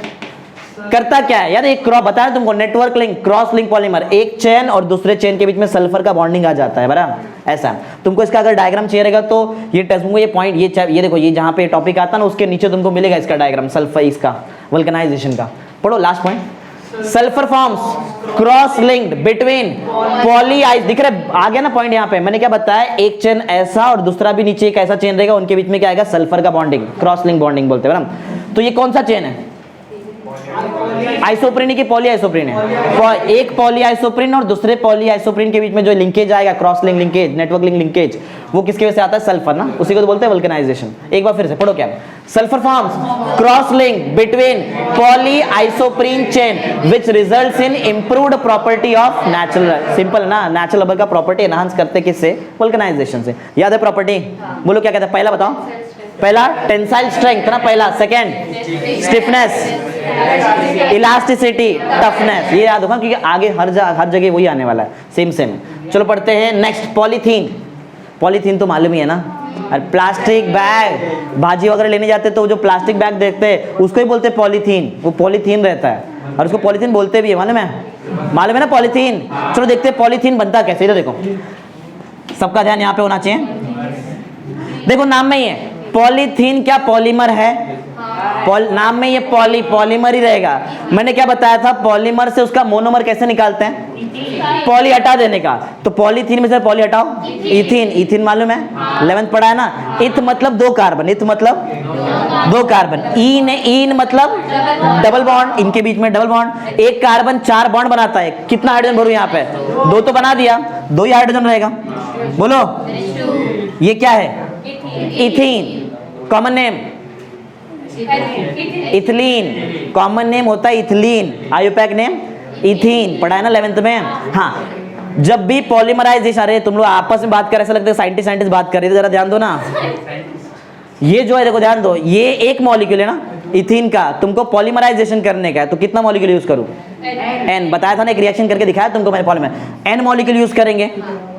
करता क्या है यार? एक क्रॉस बताया तुमको, network link, cross link polymer, एक चेन और दूसरे चेन के बीच में सल्फर का बॉन्डिंग आ जाता है, बराबर, ऐसा। तुमको इसका अगर डायग्राम चाहिए रहेगा तो ये टेक्स्ट बुक, ये पॉइंट, ये देखो, ये जहां पे टॉपिक आता है ना उसके नीचे तुमको मिलेगा इसका डायग्राम, सल्फर, इसका वल्कनाइजेशन का। पढ़ो last point, sulphur forms cross linked between पॉलीआइस, दिख रहा आ गया ना पॉइंट यहाँ पे, मैंने क्या बताया? एक चेन ऐसा और दूसरा भी नीचे एक ऐसा चेन रहेगा, उनके बीच में क्या आएगा? सल्फर का बॉन्डिंग, क्रॉस लिंक बॉन्डिंग बोलते हैं, बराबर। तो ये कौन सा चेन है? आइसोप्रीन की पॉली आइसोप्रीन है, एक पॉली आइसोप्रीन और दूसरे पॉली आइसोप्रीन के बीच में जो लिंकेज आएगा, cross link linkage, network link linkage, वो किसके वजह से आता है? सल्फर ना, उसी को तो बोलते हैं वल्कनाइजेशन। एक बार फिर से पढ़ो क्या? Sulphur forms cross link between poly isoprene chain which results in improved property of natural, simple ना, नेचुरल रबर का प्रॉपर्टी एनहांस करते किससे? वल्कनाइजेशन से। याद है प्रॉपर्टी? बोलो क्या कहते हैं? पहला बताओ, पहला टेंसाइल स्ट्रेंथ ना, पहला, सेकंड स्टिफनेस, इलास्टिसिटी, टफनेस, ये याद होगा क्योंकि आगे हर जगह वही आने वाला है, सेम सेम। चलो पढ़ते हैं नेक्स्ट, पॉलीथीन। पॉलीथीन तो मालूम ही है ना, और प्लास्टिक बैग, भाजी वगैरह लेने जाते तो जो प्लास्टिक बैग देखते हैं उसको ही बोलते हैं पॉलीथीन, वो पॉलीथीन रहता है और उसको पॉलीथीन बोलते भी है, मालूम है ना पॉलीथीन। चलो देखते हैं पॉलीथीन बनता कैसे। इधर देखो, सबका ध्यान यहाँ पे होना चाहिए, देखो नाम में ही है पॉलीथीन, क्या पॉलीमर है? नाम में ये पॉलीमर ही रहेगा। मैंने क्या बताया था? पॉलीमर से उसका मोनोमर कैसे निकालते हैं? पॉली हटा देने का। तो पॉलीथीन में से पॉली हटाओ, इथीन, इथीन मालूम है, 11th पढ़ा है ना। इथ मतलब 2 कार्बन, इथ मतलब 2 कार्बन, इन मतलब डबल बॉन्ड, इनके बीच में डबल बॉन्ड, एक कार्बन 4 बॉन्ड बनाता है। कितना हाइड्रोजन भरू यहाँ पे? 2 तो बना दिया, 2 ही हाइड्रोजन रहेगा। बोलो ये क्या है? Ethene, common name ethylene, common name होता है इथिलीन, आयुपैक नेम इथीन, पढ़ा है ना 11th में। हाँ, जब भी पॉलीमराइजेशन, अरे तुम लोग आपस में बात कर, ऐसा लगता है साइंटिस्ट बात कर रहे थे, जरा ध्यान दो ना। ये जो है देखो ध्यान दो, ये एक मॉलिक्यूल है ना इथीन का, तुमको पॉलीमराइजेशन करने का है तो कितना मॉलिक्यूल यूज करूं? N, बताया था ना, एक रिएक्शन करके दिखाया तुमको मैंने पॉलीमर, N मॉलिक्यूल यूज करेंगे,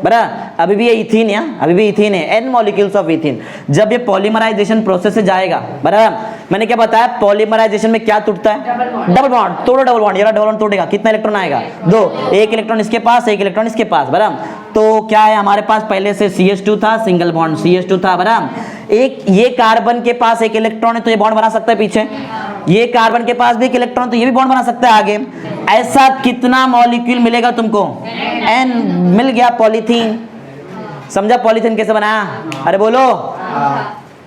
बराबर। अभी भी ये इथीन है, अभी भी इथीन है, N मॉलिक्यूल्स ऑफ इथीन। जब ये पॉलीमराइजेशन प्रोसेस से जाएगा, बराबर, मैंने क्या बताया? पॉलीमराइजेशन में क्या टूटता है? Double bond. तोड़ो डबल बॉन्ड, ये डबल बॉन्ड तोड़ेगा, कितना इलेक्ट्रॉन आएगा? 2, एक इलेक्ट्रॉन इसके पास, एक इलेक्ट्रॉन इसके पास, बराबर। तो क्या है हमारे पास? पहले से CH2 था, सिंगल बॉन्ड CH2 था, बराबर। एक ये कार्बन के पास एक इलेक्ट्रॉन है तो ये बॉन्ड बना सकता है पीछे, ये कार्बन के पास भी एक इलेक्ट्रॉन तो ये भी बॉन्ड बना सकता है आगे। ऐसा कितना मॉलिक्यूल मिलेगा तुमको? N मिल गया पॉलीथीन। समझा पॉलीथीन कैसे बनाया? अरे बोलो,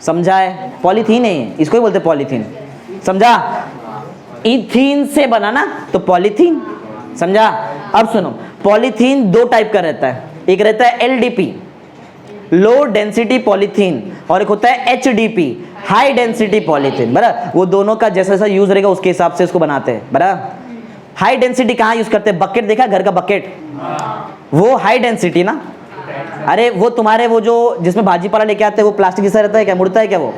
समझा है? पॉलीथीन है ये, इसको ही बोलते पॉलीथीन, समझा? इथीन से बना ना तो पॉलीथीन, समझा? अब सुनो, पॉलीथीन दो टाइप का रहता है, एक रहता है LDP लो डेंसिटी पॉलीथीन और एक होता है HDP हाई डेंसिटी पॉलीथीन, बराबर? वो दोनों का जैसा जैसा यूज रहेगा उसके हिसाब से इसको बनाते हैं, बराबर? हाई डेंसिटी कहाँ यूज करते हैं? बकेट देखा, घर का बकेट, वो हाई डेंसिटी ना। अरे वो तुम्हारे वो जो जिसमें भाजी पाला लेके आते हैं वो प्लास्टिक जैसा रहता है क्या, मुड़ता है क्या वो?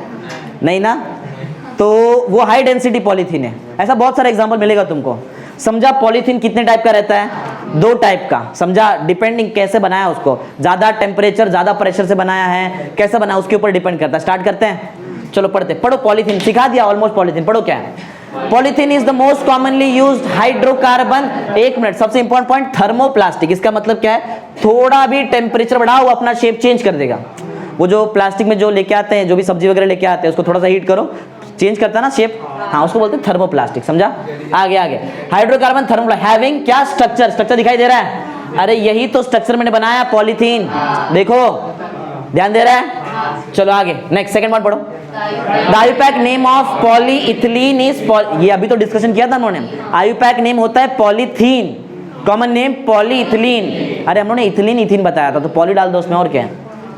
नहीं ना, तो वो हाई डेंसिटी पॉलीथीन है। ऐसा बहुत सारा एग्जांपल मिलेगा तुमको, समझा? पॉलीथीन कितने टाइप का रहता है? दो टाइप का, समझा? डिपेंडिंग कैसे बनाया उसको, ज्यादा टेम्परेचर ज्यादा प्रेशर से बनाया है, कैसे बनाया उसके ऊपर डिपेंड करता है। स्टार्ट करते हैं, चलो पढ़ते, पढ़ो। पॉलीथीन सिखा दिया ऑलमोस्ट। पॉलीथीन पढ़ो क्या है? Polythene is the most commonly used hydrocarbon, एक मिनट, सबसे इंपॉर्टेंट पॉइंट, थर्मोप्लास्टिक। इसका मतलब क्या है? थोड़ा भी टेम्परेचर बढ़ाओ वो अपना शेप चेंज कर देगा। वो जो प्लास्टिक में जो लेके आते हैं, जो भी सब्जी वगैरह लेके आते हैं, उसको थोड़ा सा हीट करो, चेंज करता है ना शेप, हाँ उसको बोलते हैं थर्मोप्लास्टिक, समझा? आगे आगे, हाइड्रोकार्बन थर्मोप्लास्टिक हैविंग क्या स्ट्रक्चर, स्ट्रक्चर दिखाई दे रहा है? अरे यही तो स्ट्रक्चर मैंने बनाया पॉलीथीन, देखो ध्यान दे रहा है? चलो आगे नेक्स्ट, सेकंड वर्ड पढ़ो। IUPAC name of polyethylene is, ये अभी तो डिस्कशन किया था उन्होंने। आयुपैक नेम होता है पॉलीथीन, कॉमन नेम पॉलीइथिलीन। अरे हम लोगों ने इथिलीन इथिन बताया था, तो पॉली डाल दो उसमें, और क्या है,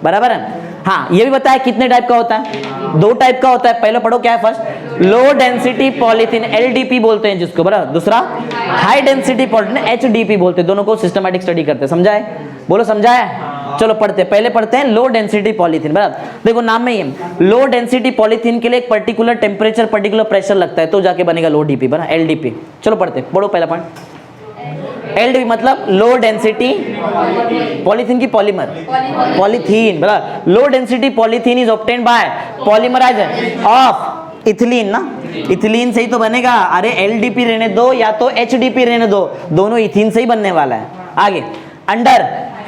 बराबर है? हाँ ये भी बताया कितने टाइप का होता है? दो टाइप का होता है। पहले पढ़ो क्या है फर्स्ट, लो डेंसिटी पॉलीथीन LDP बोलते हैं जिसको, बराबर? दूसरा हाई डेंसिटी पॉलीथीन HDP बोलते हैं। दोनों को सिस्टमैटिक स्टडी करते हैं, समझा है? बोलो समझा है? चलो पढ़ते, पहले पढ़ते हैं लो डेंसिटी पॉलीथीन, बराबर? देखो नाम में ही है, लो डेंसिटी पॉलीथीन के लिए एक पर्टिकुलर टेम्परेचर पर्टिकुलर प्रेशर लगता है, तो जाके बनेगा लो DP, बराबर? LDP। चलो पढ़ते, पढ़ो पहला पॉइंट। LDP मतलब लो डेंसिटी पॉलीथीन की पॉलीमर, पॉलीथीन, बराबर? Low density polythene is obtained by polymerization of ethylene ना, इथिलीन से ही तो बनेगा। अरे LDP रहने दो या तो HDP रहने दो, दोनों इथिन से ही बनने वाला है। आगे, under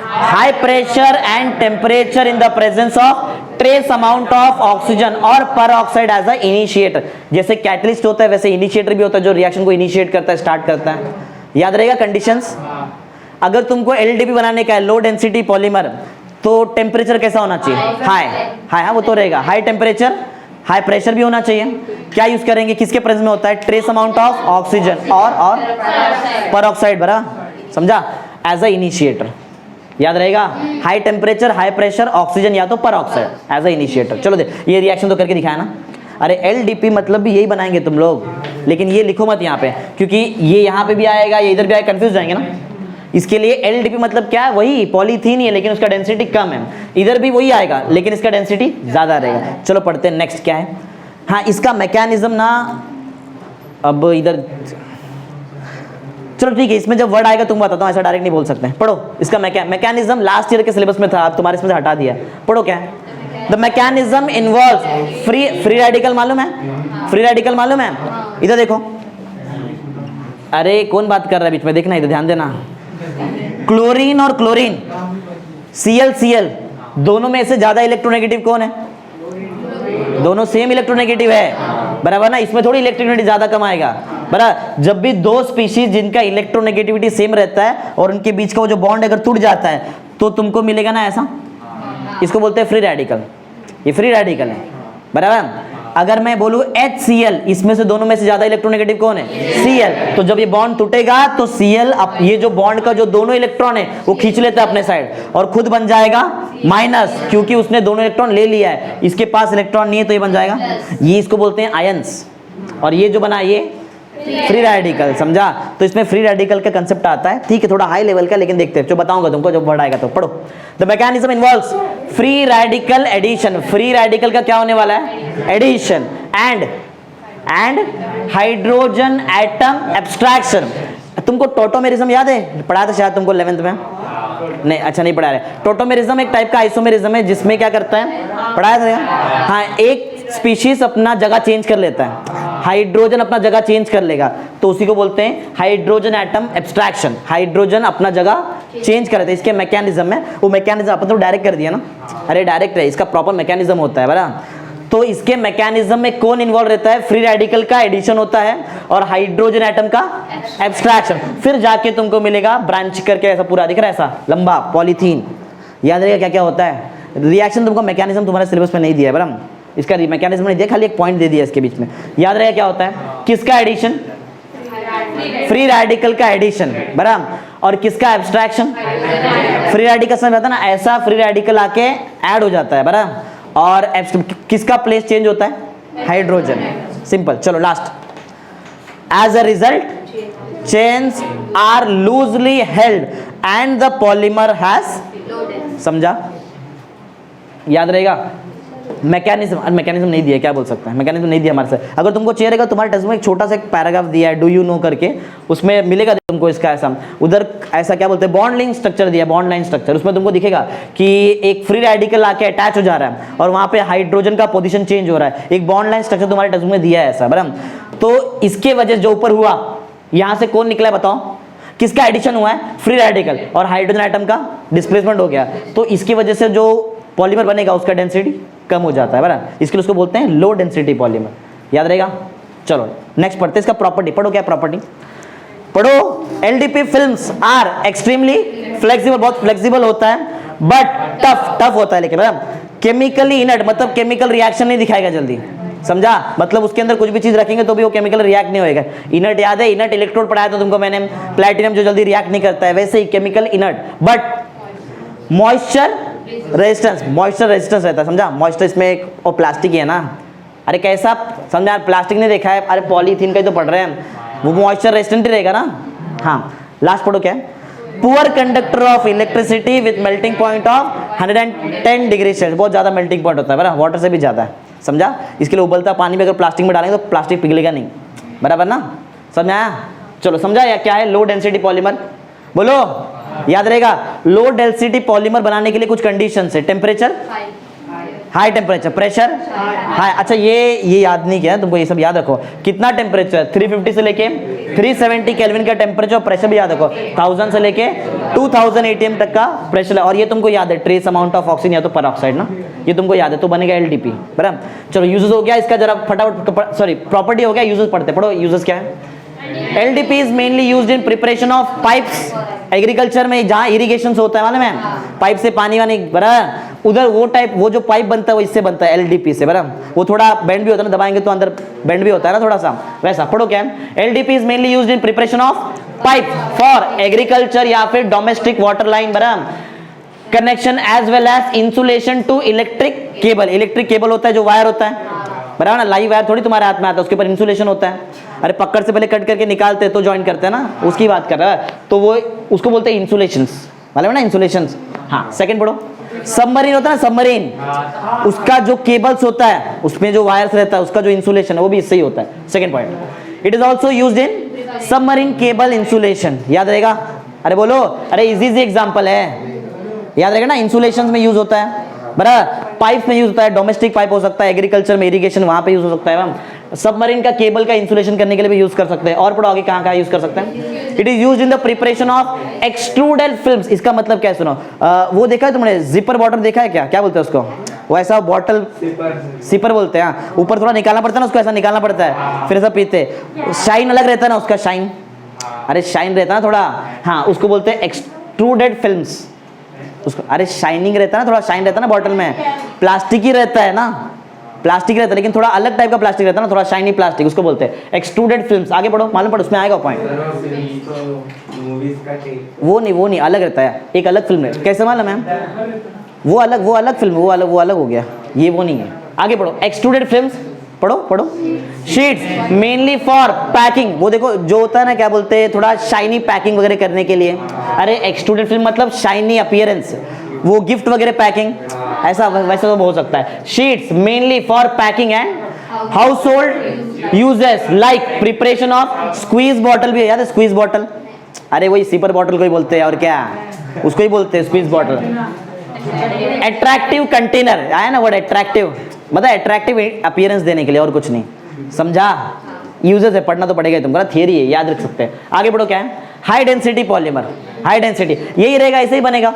high pressure and temperature in the presence of trace amount of oxygen और पर ऑक्साइड एज अ इनिशिएटर। जैसे कैटलिस्ट होता है वैसे इनिशिएटर भी होता है, जो रिएक्शन को इनिशिएट करता है, स्टार्ट करता है। याद रहेगा कंडीशंस? अगर तुमको LDP बनाने का है, लो डेंसिटी पॉलीमर, तो टेम्परेचर कैसा होना चाहिए? हाई, हाई, हाँ वो तो रहेगा, हाई टेम्परेचर, हाई प्रेशर भी होना चाहिए। क्या यूज करेंगे, किसके प्रेजेंस में होता है? ट्रेस अमाउंट ऑफ ऑक्सीजन और पर ऑक्साइड, बरा? समझा? एज अ इनिशिएटर, याद रहेगा? High temperature, high pressure, oxygen या तो पर ऑक्साइड एज अ इनिशिएटर। चलो दे, ये रिएक्शन तो करके दिखाया ना। अरे LDP मतलब भी यही बनाएंगे तुम लोग, लेकिन ये लिखो मत यहाँ पे, क्योंकि ये यहाँ पे भी आएगा, ये इधर भी आएगा, कंफ्यूज जाएंगे ना। इसके लिए LDP मतलब क्या है? वही पॉलीथीन ही है, लेकिन उसका डेंसिटी कम है। इधर भी वही आएगा, लेकिन इसका डेंसिटी ज्यादा रहेगा। चलो पढ़ते हैं नेक्स्ट क्या है। हाँ इसका मैकेनिज्म ना, अब इधर चलो ठीक है, इसमें जब वर्ड आएगा तुम बताता हूँ, ऐसा डायरेक्ट नहीं बोल सकते। पढ़ो इसका मैकेनिज्म, लास्ट ईयर के सिलेबस में था, अब तुम्हारे इसमें से हटा दिया। पढ़ो क्या है? The mechanism involve free radical, मालूम है? फ्री रेडिकल मालूम है? इधर देखो, अरे कौन बात कर रहा है बीच में, देखना इधर, ध्यान देना। क्लोरीन और क्लोरीन Cl दोनों में से ज्यादा इलेक्ट्रोनेगेटिव कौन है? दोनों सेम इलेक्ट्रोनेगेटिव है, बराबर ना? इसमें थोड़ी इलेक्ट्रोनेगेटिविटी ज्यादा कम आएगा, बराबर? जब भी दो स्पीशीज जिनका इलेक्ट्रोनेगेटिविटी सेम रहता है और उनके बीच का वो जो बॉन्ड अगर टूट जाता है तो तुमको मिलेगा ना ऐसा, इसको बोलते हैं फ्री रेडिकल। ये फ्री रेडिकल है, बराबर? अगर मैं बोलूं HCl, इसमें से दोनों में से ज्यादा इलेक्ट्रोनेगेटिव कौन है? Cl। तो जब ये बॉन्ड टूटेगा तो Cl ये जो बॉन्ड का जो दोनों इलेक्ट्रॉन है वो खींच लेता है अपने साइड और खुद बन जाएगा माइनस, क्योंकि उसने दोनों इलेक्ट्रॉन ले लिया है, इसके पास इलेक्ट्रॉन नहीं है तो ये बन जाएगा, ये इसको बोलते हैं आयंस। और ये जो बना ये फ्री रेडिकल, समझा? तो इसमें फ्री रेडिकल का कंसेप्ट आता है, ठीक है, थोड़ा हाई लेवल का, लेकिन देखते हैं, जो बताऊंगा तुमको जब वर्ड आएगा तो। पढ़ो, the mechanism involves free radical addition. Free radical का क्या होने वाला है? Addition and hydrogen atom abstraction. तुमको टोटोमेरिज्म याद है? पढ़ा था शायद तुमको 11th में, नहीं अच्छा नहीं पढ़ा रहे। टोटोमेरिज्म एक टाइप का आइसोमेरिज्म है, जिसमें क्या करता है, पढ़ाया था? हाँ, एक स्पीशीज अपना जगह चेंज कर लेता है, हाइड्रोजन अपना जगह चेंज कर लेगा, तो उसी को बोलते हैं हाइड्रोजन एटम एब्स्ट्रैक्शन। हाइड्रोजन अपना जगह चेंज कर लेता है, इसके मैकेनिज्म है। वो मैकेनिज्म अपन तो डायरेक्ट कर दिया ना, अरे डायरेक्ट है, इसका प्रॉपर मैकेनिज्म होता है, बराबर? तो इसके मैकेनिज्म में कौन इन्वॉल्व रहता है? फ्री रेडिकल का एडिशन होता है और हाइड्रोजन एटम का एब्स्ट्रैक्शन। फिर जाके तुमको मिलेगा ब्रांच करके, ऐसा पूरा दिख रहा है, ऐसा लंबा पॉलीथीन। याद रहेगा क्या क्या होता है? रिएक्शन तुमको मैकेनिज्म तुम्हारे सिलेबस में नहीं दिया है, बराबर? इसका मैकेनिज्म नहीं दिया, खाली एक पॉइंट दे दिया इसके बीच में। याद रहेगा क्या होता है, किसका एडिशन, फ्री रेडिकल का एडिशन, बराबर, और किसका एब्स्ट्रैक्शन, फ्री रेडिकल से रहता है ना, ऐसा फ्री रेडिकल आके ऐड हो जाता है, बराबर, और किसका प्लेस चेंज होता है, हाइड्रोजन, सिंपल। चलो last, as a result chains are loosely held and the polymer has, समझा, याद रहेगा। मैकेनिज्म नहीं दिया, क्या बोल सकते हैं, मैकेनिज्म नहीं दिया हमारे से। अगर तुमको चाहिए रहेगा, तुम्हारे टेक्स्ट में एक छोटा सा एक पैराग्राफ दिया है, डू यू नो करके, उसमें मिलेगा तुमको इसका ऐसा, उधर ऐसा क्या बोलते हैं, बॉन्ड लिंक स्ट्रक्चर दिया, बॉन्ड लाइन स्ट्रक्चर, उसमें तुमको दिखेगा कि एक फ्री रेडिकल आके अटैच हो जा रहा है और वहां पे हाइड्रोजन का पोजीशन चेंज हो रहा है, एक बॉन्ड लाइन स्ट्रक्चर तुम्हारे टेक्स्ट में दिया है ऐसा, बराबर। तो इसके वजह से जो ऊपर हुआ, यहां से कौन निकला बताओ, किसका एडिशन हुआ है, फ्री रेडिकल, और हाइड्रोजन आइटम का डिस्प्लेसमेंट हो गया, तो इसकी वजह से जो पॉलीमर बनेगा उसका डेंसिटी कम हो जाता है, बराबर, इसके लिए उसको बोलते हैं लो डेंसिटी पॉलीमर, याद रहेगा। चलो नेक्स्ट पढ़ते हैं इसका प्रॉपर्टी, पढ़ो क्या प्रॉपर्टी, पढ़ो, LDP films are extremely flexible, बहुत फ्लेक्सिबल होता है, बट टफ होता है, लेकिन केमिकली इनर्ट, मतलब केमिकल रिएक्शन नहीं दिखाएगा जल्दी, समझा, मतलब उसके अंदर कुछ भी चीज रखेंगे तो भी वो केमिकल रिएक्ट नहीं होएगा। इनर्ट याद है, इनर्ट इलेक्ट्रोड पढ़ाया था तुमको मैंने, प्लैटिनम जो जल्दी रिएक्ट नहीं करता है, वैसे ही chemical inert, but moisture resistance, moisture resistance रहता है, समझा, मॉइस्चर इसमें एक, और प्लास्टिक ही है ना, अरे कैसा, समझा, प्लास्टिक नहीं देखा है, अरे पॉलीथीन का ही तो पढ़ रहे हैं, वो मॉइस्चर रेजिस्टेंट ही रहेगा ना। हाँ लास्ट पढ़ो क्या है, poor conductor of electricity with melting point of 110 degree Celsius, बहुत ज्यादा मेल्टिंग पॉइंट होता है, बराबर, वाटर से भी ज्यादा है, समझा, इसके लिए उबलता पानी में अगर प्लास्टिक में डालेंगे तो प्लास्टिक पिघलेगा नहीं, बराबर ना, समझाया। चलो समझा या क्या है लो डेंसिटी पॉलीमर, बोलो, याद रहेगा। लो डेंसिटी पॉलीमर बनाने के लिए कुछ कंडीशन है, temperature high, temperature, pressure high, अच्छा ये याद नहीं किया तुमको, ये सब याद रखो, कितना टेम्परेचर, 350 से लेके 370 केल्विन का टेम्परेचर, और प्रेशर भी याद रखो, 1000 से लेके 2000 एटीएम तक का प्रेशर, और ये तुमको याद है, ट्रेस अमाउंट ऑफ ऑक्सीजन या तो परऑक्साइड ना, ये तुमको याद है, तो बनेगा एलडीपी, बराबर। चलो यूजेस हो गया इसका, जरा फटाफट, सॉरी प्रॉपर्टी हो गया, यूजेस पढ़ते, पढ़ो यूजेस क्या है। LDP is mainly used in preparation of pipes, agriculture में जहाँ इरिगेशन होता है मालूम है, पाइप से पानी वानी, बराबर, उधर वो टाइप, वो जो पाइप बनता है वो इससे बनता है, LDP से, बराबर, वो थोड़ा बेंड भी होता है ना, दबाएंगे तो अंदर बेंड भी होता है ना थोड़ा सा, वैसा। पढ़ो क्या है, LDP is mainly used in preparation of pipe for agriculture या फिर डोमेस्टिक वाटर लाइन, बराबर, connection as well as insulation to electric cable, electric cable होता है जो वायर होता है, बराबर ना, लाइव वायर थोड़ी तुम्हारे हाथ में आता है, उसके ऊपर इंसुलेशन होता है, अरे पकड़ से पहले कट करके निकालते हैं तो ज्वाइन करते हैं ना, उसकी बात कर रहा है, तो वो उसको बोलते हैं इंसुलेशंस, मालूम है ना, इंसुलेशंस। हाँ सेकंड पढ़ो, सबमरीन होता है ना, सबमरीन, उसका जो केबल्स होता है उसमें जो वायर्स रहता है उसका जो इंसुलेशन है वो भी इससे ही होता है। Second point, it is also used in submarine cable insulation, याद रहेगा, अरे बोलो, अरे इजी एग्जाम्पल है, याद रहेगा ना, इंसुलेशन में यूज होता है, बराबर, पाइप में यूज होता है, डोमेस्टिक पाइप हो सकता है, एग्रीकल्चर में इरिगेशन वहां पे यूज हो सकता है, सबमरीन का केबल का इंसुलेशन करने के लिए भी यूज कर सकते हैं। और पढ़ो आगे कहां यूज कर सकते हैं, it is used in the preparation of extruded films, इसका मतलब क्या है सुनो, वो देखा है तुमने जिपर बॉटल देखा है क्या, क्या बोलते हैं उसको, वो ऐसा बॉटल सिपर बोलते हैं, ऊपर थोड़ा निकालना पड़ता है ना उसको, ऐसा निकालना पड़ता है, फिर ऐसा पीते, शाइन अलग रहता है ना उसका, शाइन, अरे शाइन रहता है ना थोड़ा, हाँ उसको बोलते हैं एक्सट्रूडेड फिल्म्स, उसको, अरे शाइनिंग रहता है ना थोड़ा, शाइन रहता है ना बॉटल में, प्लास्टिक ही रहता है ना, प्लास्टिक रहता है लेकिन थोड़ा अलग टाइप का प्लास्टिक रहता है ना, थोड़ा शाइनी प्लास्टिक, उसको बोलते हैं एक्सट्रूडेड फिल्म्स। आगे पढ़ो, मालूम पढ़ो, उसमें आएगा पॉइंट, वो नहीं अलग रहता है, एक अलग फिल्म है, कैसे मालूम है, वो अलग फिल्म, वो अलग हो गया, ये वो नहीं है। आगे पढ़ो, एक्सट्रूडेड फिल्म्स, पढ़ो, शीट्स मेनली फॉर पैकिंग, वो देखो जो होता है ना, क्या बोलते हैं, थोड़ा शाइनी पैकिंग वगैरह करने के लिए, अरे एक्सट्रूडेड फिल्म मतलब शाइनी अपीयरेंस, वो गिफ्ट वगैरह पैकिंग, ऐसा वैसा तो हो सकता है। Sheets mainly for packing and house hold uses like preparation of squeeze bottle, भी याद है स्क्वीज बॉटल, अरे वही सिपर बॉटल को ही बोलते हैं, और क्या उसको ही बोलते हैं स्क्वीज बॉटल। अट्रैक्टिव कंटेनर, आया ना वर्ड अट्रैक्टिव, मतलब अट्रैक्टिव अपीयरेंस देने के लिए, और कुछ नहीं, समझा, यूजेस है, पढ़ना तो पड़ेगा तुमको, थियरी है, याद रख सकते हैं। आगे बढ़ो, क्या है, high density polymer, high density यही रहेगा, ऐसे ही बनेगा,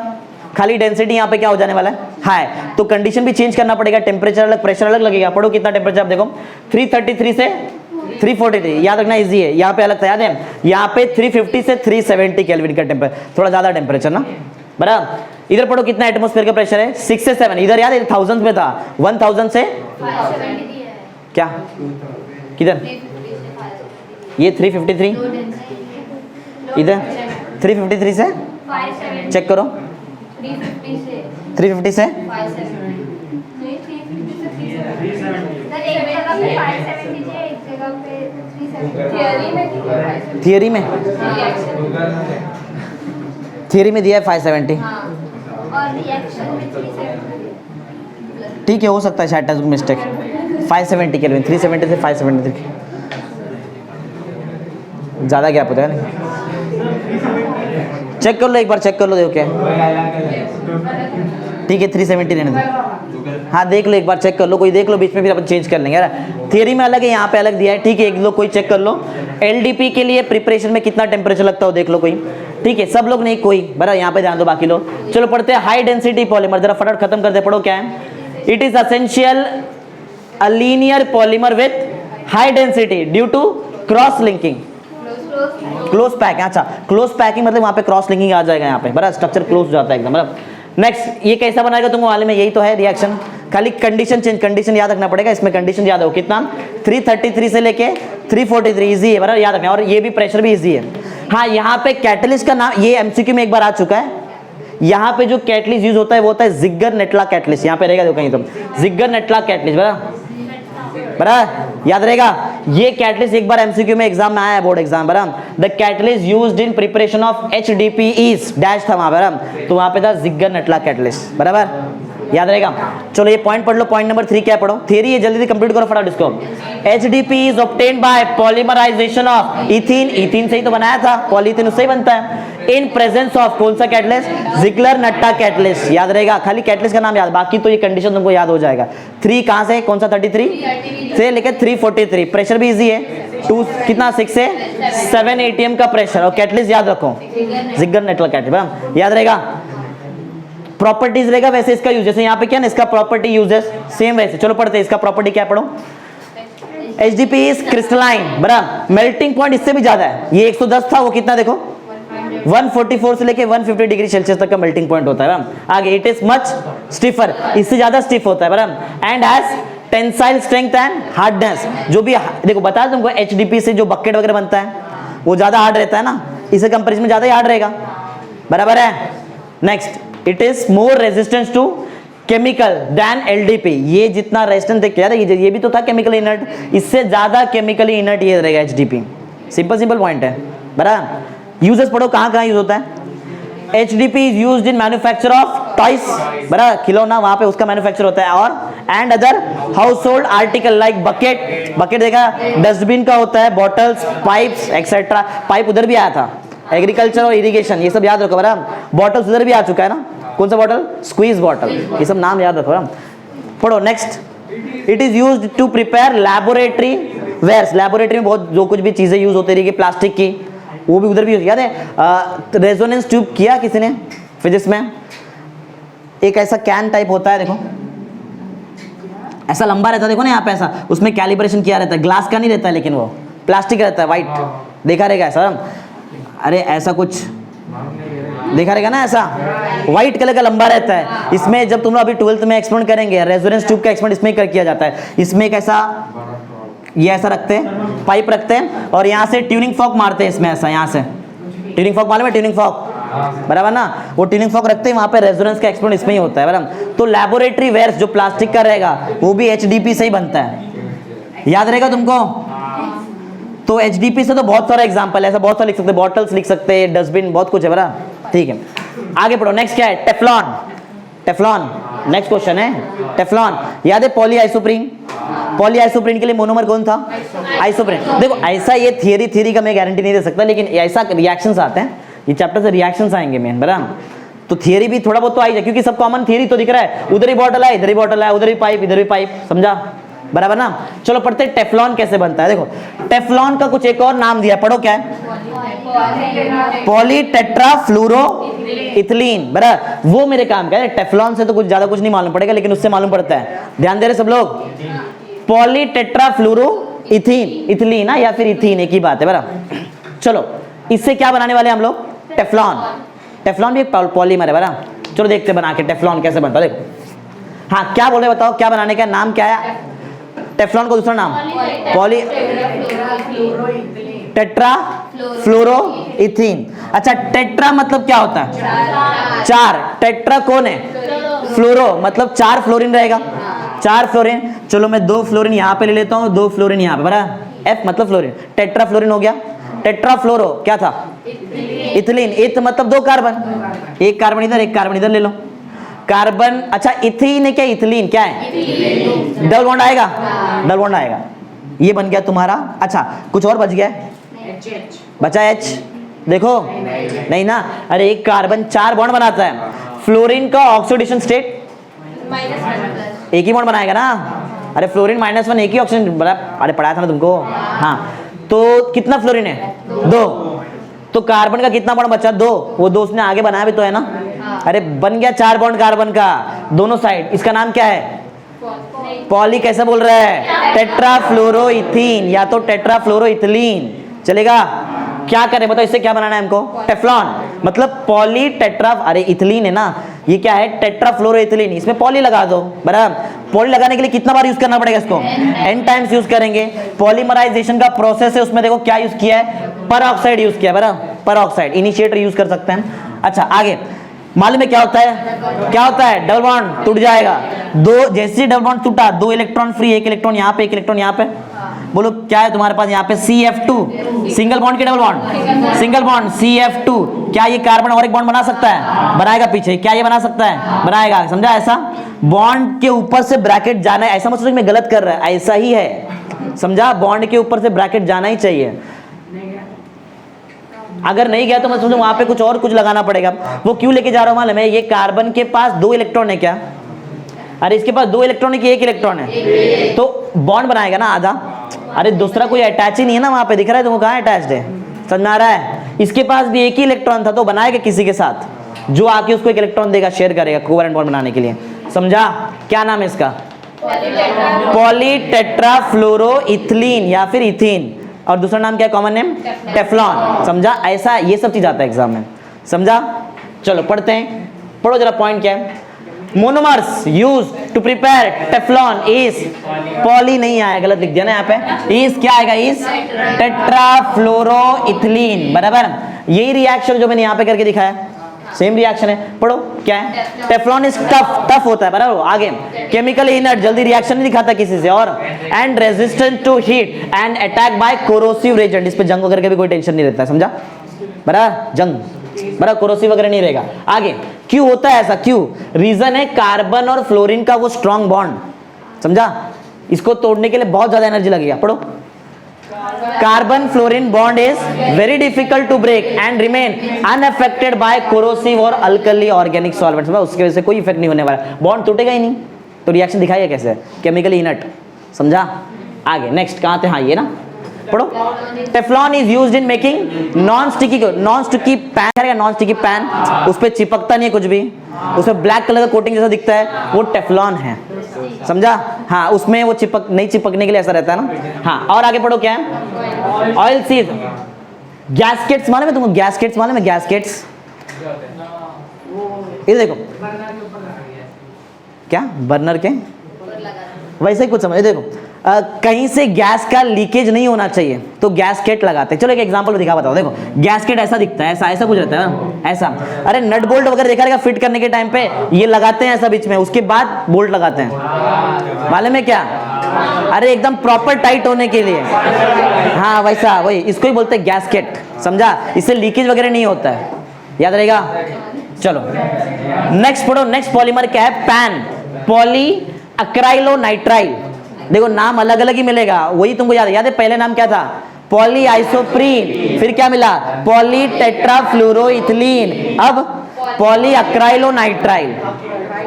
खाली डेंसिटी यहाँ पे क्या हो जाने वाला है, हाई, तो कंडीशन भी चेंज करना पड़ेगा, टेम्परेचर अलग, प्रेशर अलग लगेगा। पढ़ो कितना टेम्परेचर, आप देखो 333 से 343, याद रखना इजी है, यहाँ पे अलग था, याद है, यहाँ पे 350 से 370 केल्विन का टेम्परेचर, थोड़ा ज्यादा टेम्परेचर ना, बराबर। इधर पढ़ो कितना एटमॉस्फेयर का प्रेशर है, 6 से 7, इधर याद है 1000 में था, 1000 से क्या किधर, ये 353, इधर 353 से चेक करो, 350 से थियरी में दिया है 570, ठीक है, हो सकता है शायद मिस्टेक, 570 केल्विन, 370 से 573, ज़्यादा गैप होता है ना, चेक कर लो एक बार, चेक कर लो, देखो क्या, ठीक है 370 रहने दो, हाँ देख लो एक बार, चेक कर लो, कोई देख लो बीच में, फिर अपन चेंज कर लेंगे यार, थियरी में अलग है, यहाँ पे अलग दिया है, ठीक है, एक लोग कोई चेक कर लो, एलडीपी के लिए प्रिपरेशन में कितना टेम्परेचर लगता हो देख लो कोई, ठीक है, सब लोग नहीं कोई, बराबर, यहाँ पे ध्यान दो बाकी लोग, चलो पढ़ते हैं हाई डेंसिटी पॉलीमर, जरा फटाफट खत्म कर दे, पढ़ो क्या है, it is essential a linear polymer with high density due to cross linking, close pack, अच्छा क्लोज पैकिंग मतलब वहाँ पे क्रॉस लिंकिंग आ जाएगा, यहाँ पे बराबर स्ट्रक्चर क्लोज हो जाता है एकदम, बराबर। नेक्स्ट ये कैसा बनाएगा तुमको मालूम है, यही तो है रिएक्शन, खाली कंडीशन चेंज, कंडीशन याद रखना पड़ेगा, इसमें कंडीशन याद हो कितना, 333 से लेके 343, इजी है बराबर, याद रखना, और ये भी प्रेशर भी इजी है। हाँ यहाँ पे कैटलिस्ट का नाम, ये एमसीक्यू में एक बार आ चुका है, यहाँ पे जो कैटलिस्ट यूज होता है वो होता है जिग्गर नेटला कैटलिस्ट, यहाँ पे रहेगा देखो कहीं तुम, जिग्गर नेटला कैटलिस्ट बराबर, याद रहेगा, ये कैटलिस्ट एक बार एमसीक्यू में एग्जाम में आया है, बोर्ड एग्जाम बराबर, the catalyst used in preparation of HDP is dash था वहां बराबर, तो वहां पे था जिग्गर नेटला कैटलिस्ट बराबर, याद रहेगा। चलो ये पॉइंट पढ़ लो, पॉइंट नंबर 3 क्या पढ़ो, थियरी है, जल्दी कंप्लीट करो फटाफट इसको, HDP is obtained by polymerization of ethene, ethene से ही तो बनाया था, पॉलीथीन उससे ही बनता है, इन प्रेजेंस ऑफ कौन सा कैटलिस्ट, जिग्लर नट्टा कैटलिस्ट, याद रहेगा, खाली कैटलिस्ट का नाम याद, बाकी तो ये कंडीशन तुमको याद हो जाएगा। 3 कहां से, कौन सा 33 से लेकर 343, प्रेशर भी इजी है, 2 कितना 6 से 7 एटीएम का प्रेशर, और कैटलिस्ट याद रखो जिग्लर नट्टा कैटलिस्ट, याद रहेगा। प्रॉपर्टीज रहेगा वैसे इसका यूज, जैसे यहाँ पे क्या ना इसका प्रॉपर्टी यूजेस सेम वैसे, चलो पढ़ते हैं इसका प्रॉपर्टी क्या पढ़ो, HDP इज क्रिस्टलाइन बराबर, मेल्टिंग पॉइंट इससे भी ज्यादा है, ये 110 था, वो कितना देखो 144 से लेके 150 डिग्री सेल्सियस तक का मेल्टिंग पॉइंट होता है बराबर, आगे इट इज मच स्टिफर, इससे ज्यादा स्टिफ होता है बराबर, and has tensile strength and hardness, जो भी देखो बता तुमको HDP से जो बकेट वगैरह बनता है वो ज्यादा हार्ड रहता है ना, इसे कंपैरिजन में ज्यादा ही हार्ड रहेगा बराबर है। Next, it is more resistance to chemical than LDP, ये जितना रेजिस्टेंस देख यार, ये भी तो था केमिकल इनर्ट, इससे ज्यादा केमिकली इनर्ट ये रहेगा HDP, सिंपल पॉइंट है बराबर। यूजेस पढ़ो कहां कहां यूज होता है, HDP is used in manufacture of toys बराबर, खिलौना वहां पे उसका मैन्युफैक्चर होता है, और and other house hold article like bucket, bucket देखा, डस्टबिन का होता है, बॉटल्स, पाइप्स एक्सेट्रा, पाइप उधर भी आया था, एग्रीकल्चर और इरिगेशन ये सब याद रखो बराबर, बॉटल्स उधर भी आ चुका है ना, कौन सा बॉटल, स्क्वीज बॉटल, ये सब नाम याद रखो बराबर। पढ़ो next, it is used to prepare laboratory wares, laboratory में बहुत जो कुछ भी चीजें यूज होती रही प्लास्टिक की, वो भी उधर भी याद है। रेजोनेंस ट्यूब किया किसी ने फिजिक्स में, एक ऐसा कैन टाइप होता है देखो, ऐसा लंबा रहता है देखो ना यहाँ पे ऐसा, उसमें कैलिब्रेशन किया रहता है, ग्लास का नहीं रहता है लेकिन वो प्लास्टिक रहता है, व्हाइट देखा रहेगा ऐसा, अरे ऐसा कुछ देखा रहेगा ना, ऐसा व्हाइट कलर का लंबा रहता है, इसमें जब तुम लोग अभी 12th में एक्सपेरिमेंट करेंगे, रेजोनेंस ट्यूब का एक्सपेरिमेंट इसमें कर किया जाता है, इसमें एक ऐसा ये ऐसा रखते हैं, पाइप रखते हैं, और यहाँ से ट्यूनिंग फॉक मारते हैं इसमें, ऐसा यहाँ से ट्यूनिंग फॉक मालूम है, ट्यूनिंग फॉक बराबर ना, वो ट्यूनिंग फॉक रखते हैं, वहाँ पे रेजोनेंस का एक्सपेरिमेंट इसमें ही होता है बराबर। तो लैबोरेटरी वेयर्स जो प्लास्टिक का रहेगा वो भी HDP से ही बनता है, याद रहेगा तुमको। तो HDP से तो बहुत सारा एग्जाम्पल है, ऐसा बहुत सारा लिख सकते हैं, बॉटल्स लिख सकते हैं, डस्टबिन, बहुत कुछ है बराबर, ठीक है। आगे पढ़ो, नेक्स्ट क्या है, टेफ्लॉन, टेफ्लॉन नेक्स्ट क्वेश्चन है, टेफ्लॉन याद है, पॉली आइसोप्रीन, पॉली आइसोप्रीन के लिए मोनोमर कौन था, आइसोप्रीन। देखो ऐसा ये थियरी का मैं गारंटी नहीं दे सकता, लेकिन ऐसा रिएक्शंस आते हैं, ये चैप्टर से रिएक्शंस आएंगे मेन बराबर, तो थियरी भी थोड़ा बहुत तो आई जाए, क्योंकि सब कॉमन थियरी तो दिख रहा है, उधर ही बॉटल है, इधर ही बॉटल है, उधर ही पाइप, इधर भी पाइप, समझा बराबर ना। चलो पढ़ते हैं टेफ्लॉन कैसे बनता है। देखो टेफ्लॉन का कुछ एक और नाम दिया, पढ़ो क्या है, पॉलीटेट्राफ्लूरो इथिलीन बराबर, वो मेरे काम का है। टेफ्लॉन से तो कुछ ज्यादा कुछ नहीं मालूम पड़ेगा, लेकिन उससे मालूम पड़ता है, ध्यान दे रहे सब लोग, पॉलीटेट्राफ्लूरो इथीन, इथिलीन ना या फिर इथीन एक ही बात है बराबर। चलो इससे क्या बनाने वाले हम लोग, टेफ्लॉन, टेफ्लॉन भी एक पॉलीमर है बराबर। चलो देखते हैं बना के टेफ्लॉन कैसे बनता है। देखो हाँ क्या बोल रहे बताओ, क्या बनाने का नाम क्या है टेफ्लॉन को? दूसरा नाम पॉली टेट्रा फ्लोरो इथीन। अच्छा टेट्रा मतलब क्या होता है? चार। टेट्रा कौन है? फ्लोरो मतलब 4 फ्लोरीन रहेगा, 4 फ्लोरीन। चलो मैं 2 फ्लोरीन यहाँ पे ले लेता हूँ, 2 फ्लोरीन यहाँ पे, बराबर एफ मतलब फ्लोरीन, टेट्रा फ्लोरीन हो गया। टेट्रा फ्लोरो क्या था? इथिलीन। इथ मतलब 2 कार्बन, एक कार्बन इधर एक कार्बन इधर ले लो, कार्बन। अच्छा इथीन है क्या? इथिलीन क्या है? डबल बॉन्ड आएगा, डबल बॉन्ड आएगा, ये बन गया तुम्हारा। अच्छा कुछ और बच गया है? बचा H, देखो नहीं ना, अरे एक कार्बन 4 बॉन्ड बनाता है, फ्लोरीन का ऑक्सीडेशन स्टेट एक ही बॉन्ड बनाएगा ना। अरे फ्लोरीन -1 एक ही ऑक्सीजन, अरे पढ़ाया था ना तुमको। हाँ तो कितना फ्लोरीन है? 2। तो कार्बन का कितना बॉन्ड बचा? 2। वो 2 उसने आगे बनाया भी तो है ना। अरे बन गया 4 बॉन्ड कार्बन का दोनों साइड। इसका नाम क्या है? पॉली। कैसे बोल रहा है? टेट्राफ्लोरोइथीन या तो टेट्राफ्लोरोइथिलीन चलेगा। क्या करें बताओ, इससे क्या बनाना है हमको? टेफ्लॉन। मतलब पॉली टेट्रा, अरे इथिलीन है ना, ये क्या है? टेट्राफ्लोरोइथिलीन, इसमें पॉली लगा दो, बराबर। पॉली लगाने के लिए कितना बार यूज करना पड़ेगा इसको? n टाइम्स यूज करेंगे। पॉलीमराइजेशन का प्रोसेस है, उसमें देखो क्या यूज किया है? परऑक्साइड यूज किया, बराबर परऑक्साइड। इनिशिएटर यूज कर सकते हैं। अच्छा आगे मालूम है क्या होता है? क्या होता है? डबल बॉन्ड टूट जाएगा। 2 जैसे डबल बॉन्ड टूटा, 2 इलेक्ट्रॉन फ्री, 1 इलेक्ट्रॉन यहाँ पे 1 इलेक्ट्रॉन यहाँ पे। बोलो क्या है तुम्हारे पास यहाँ पे? CF2 सिंगल बॉन्ड की double bond, single bond CF2। क्या ये कार्बन और एक बॉन्ड बना सकता है? बनाएगा पीछे। क्या ये बना सकता है? बनाएगा। समझा? ऐसा बॉन्ड के ऊपर से ब्रैकेट जाना है, ऐसा मत सोचो कि मैं गलत कर रहा है, ऐसा ही है। समझा? बॉन्ड के ऊपर से ब्रैकेट जाना ही चाहिए। अगर नहीं गया तो मैं सोचूं वहां पे कुछ और कुछ लगाना पड़ेगा। वो क्यों लेके जा रहा हूं मालूम है? ये कार्बन के पास 2 इलेक्ट्रॉन है क्या? अरे इसके पास 2 इलेक्ट्रॉन है कि 1 इलेक्ट्रॉन है? तो बॉन्ड बनाएगा ना आधा। अरे दूसरा कोई अटैच ही नहीं है ना वहां पे, दिख रहा है तुमको कहाँ अटैच्ड है? समझ में आ रहा है? इसके पास भी 1 ही इलेक्ट्रॉन था, तो बनाएगा किसी के साथ जो आके उसको 1 इलेक्ट्रॉन देगा, शेयर करेगा कोवेलेंट बॉन्ड बनाने के लिए। समझा? क्या नाम है इसका? पॉलीटेट्राफ्लोरोइथिलीन या फिर इथीन। और दूसरा नाम क्या है कॉमन नेम? टेफ्लॉन। समझा? ऐसा ये सब चीज आता है एग्जाम में। समझा? चलो पढ़ते हैं, पढ़ो जरा पॉइंट क्या है। Monomers use to prepare Teflon is, poly नहीं आया, गलत लिख दिया ना यहाँ पे। इज क्या आएगा? इज टेट्राफ्लोरोइथिलीन, बराबर। यही रिएक्शन जो मैंने यहाँ पे करके दिखाया, सेम रिएक्शन है। पढ़ो क्या है? टेफ्लॉन इज टफ, टफ होता है, बराबर। आगे केमिकली इनर्ट, जल्दी रिएक्शन नहीं दिखाता किसी से, और and resistant to heat and attack by corrosive agent. इस पे जंग वगैरह का भी कोई टेंशन नहीं रहता है। समझा? बराबर जंग, बराबर कोरोसिव वगैरह नहीं रहेगा। आगे क्यों होता है ऐसा? क्यों? रीजन है कार्बन और फ्लोरीन का वो स्ट्रॉन्ग बॉन्ड। समझा? इसको तोड़ने के लिए बहुत ज्यादा एनर्जी लगेगा। पढ़ो carbon fluorine bond is very difficult to break and remain unaffected by corrosive और अल्कली ऑर्गेनिक सॉल्वेंट्स। उसकी वजह से कोई इफेक्ट नहीं होने वाला, बॉन्ड टूटेगा ही नहीं, तो रिएक्शन दिखाइए कैसे? Chemically inert. समझा? आगे नेक्स्ट कहां थे? हाँ ये ना, पढ़ो। Teflon is used in making non sticky, non sticky pan है, नॉन स्टिकी पैन, उस पर चिपकता नहीं है कुछ भी, उसमें ब्लैक कलर का कोटिंग जैसा दिखता है, वो टेफ्लॉन है। समझा? हाँ उसमें वो चिपक नहीं, चिपकने के लिए ऐसा रहता है ना। हाँ और आगे पढ़ो क्या है? ऑयल सीड, गैस्केट्स मालूम है तुमको? गैस्केट्स मालूम है? गैस्केट्स ये देखो क्या, बर्नर के वैसे ही कुछ समझ। देखो कहीं से गैस का लीकेज नहीं होना चाहिए तो गैसकेट लगाते हैं। चलो एक एग्जांपल दिखा बताओ। देखो गैसकेट ऐसा दिखता है, ऐसा ऐसा कुछ रहता है ना, ऐसा। अरे नट बोल्ट वगैरह देखा रहेगा फिट करने के टाइम पे, ये लगाते हैं ऐसा बीच में, उसके बाद बोल्ट लगाते हैं, मालूम है क्या? अरे एकदम प्रॉपर टाइट होने के लिए। हाँ वैसा, वही इसको ही बोलते हैं गैसकेट। समझा? इससे लीकेज वगैरह नहीं होता है, याद रहेगा। चलो नेक्स्ट पढ़ो। नेक्स्ट पॉलीमर क्या है? PAN, poly acrylonitrile. देखो नाम अलग अलग ही मिलेगा, वही तुमको याद है? पहले नाम क्या था? पॉली आइसोप्रीन, फिर क्या मिला? पॉली टेट्राफ्लोरोइथिलीन, अब पॉली अक्राइलोनाइट्राइल।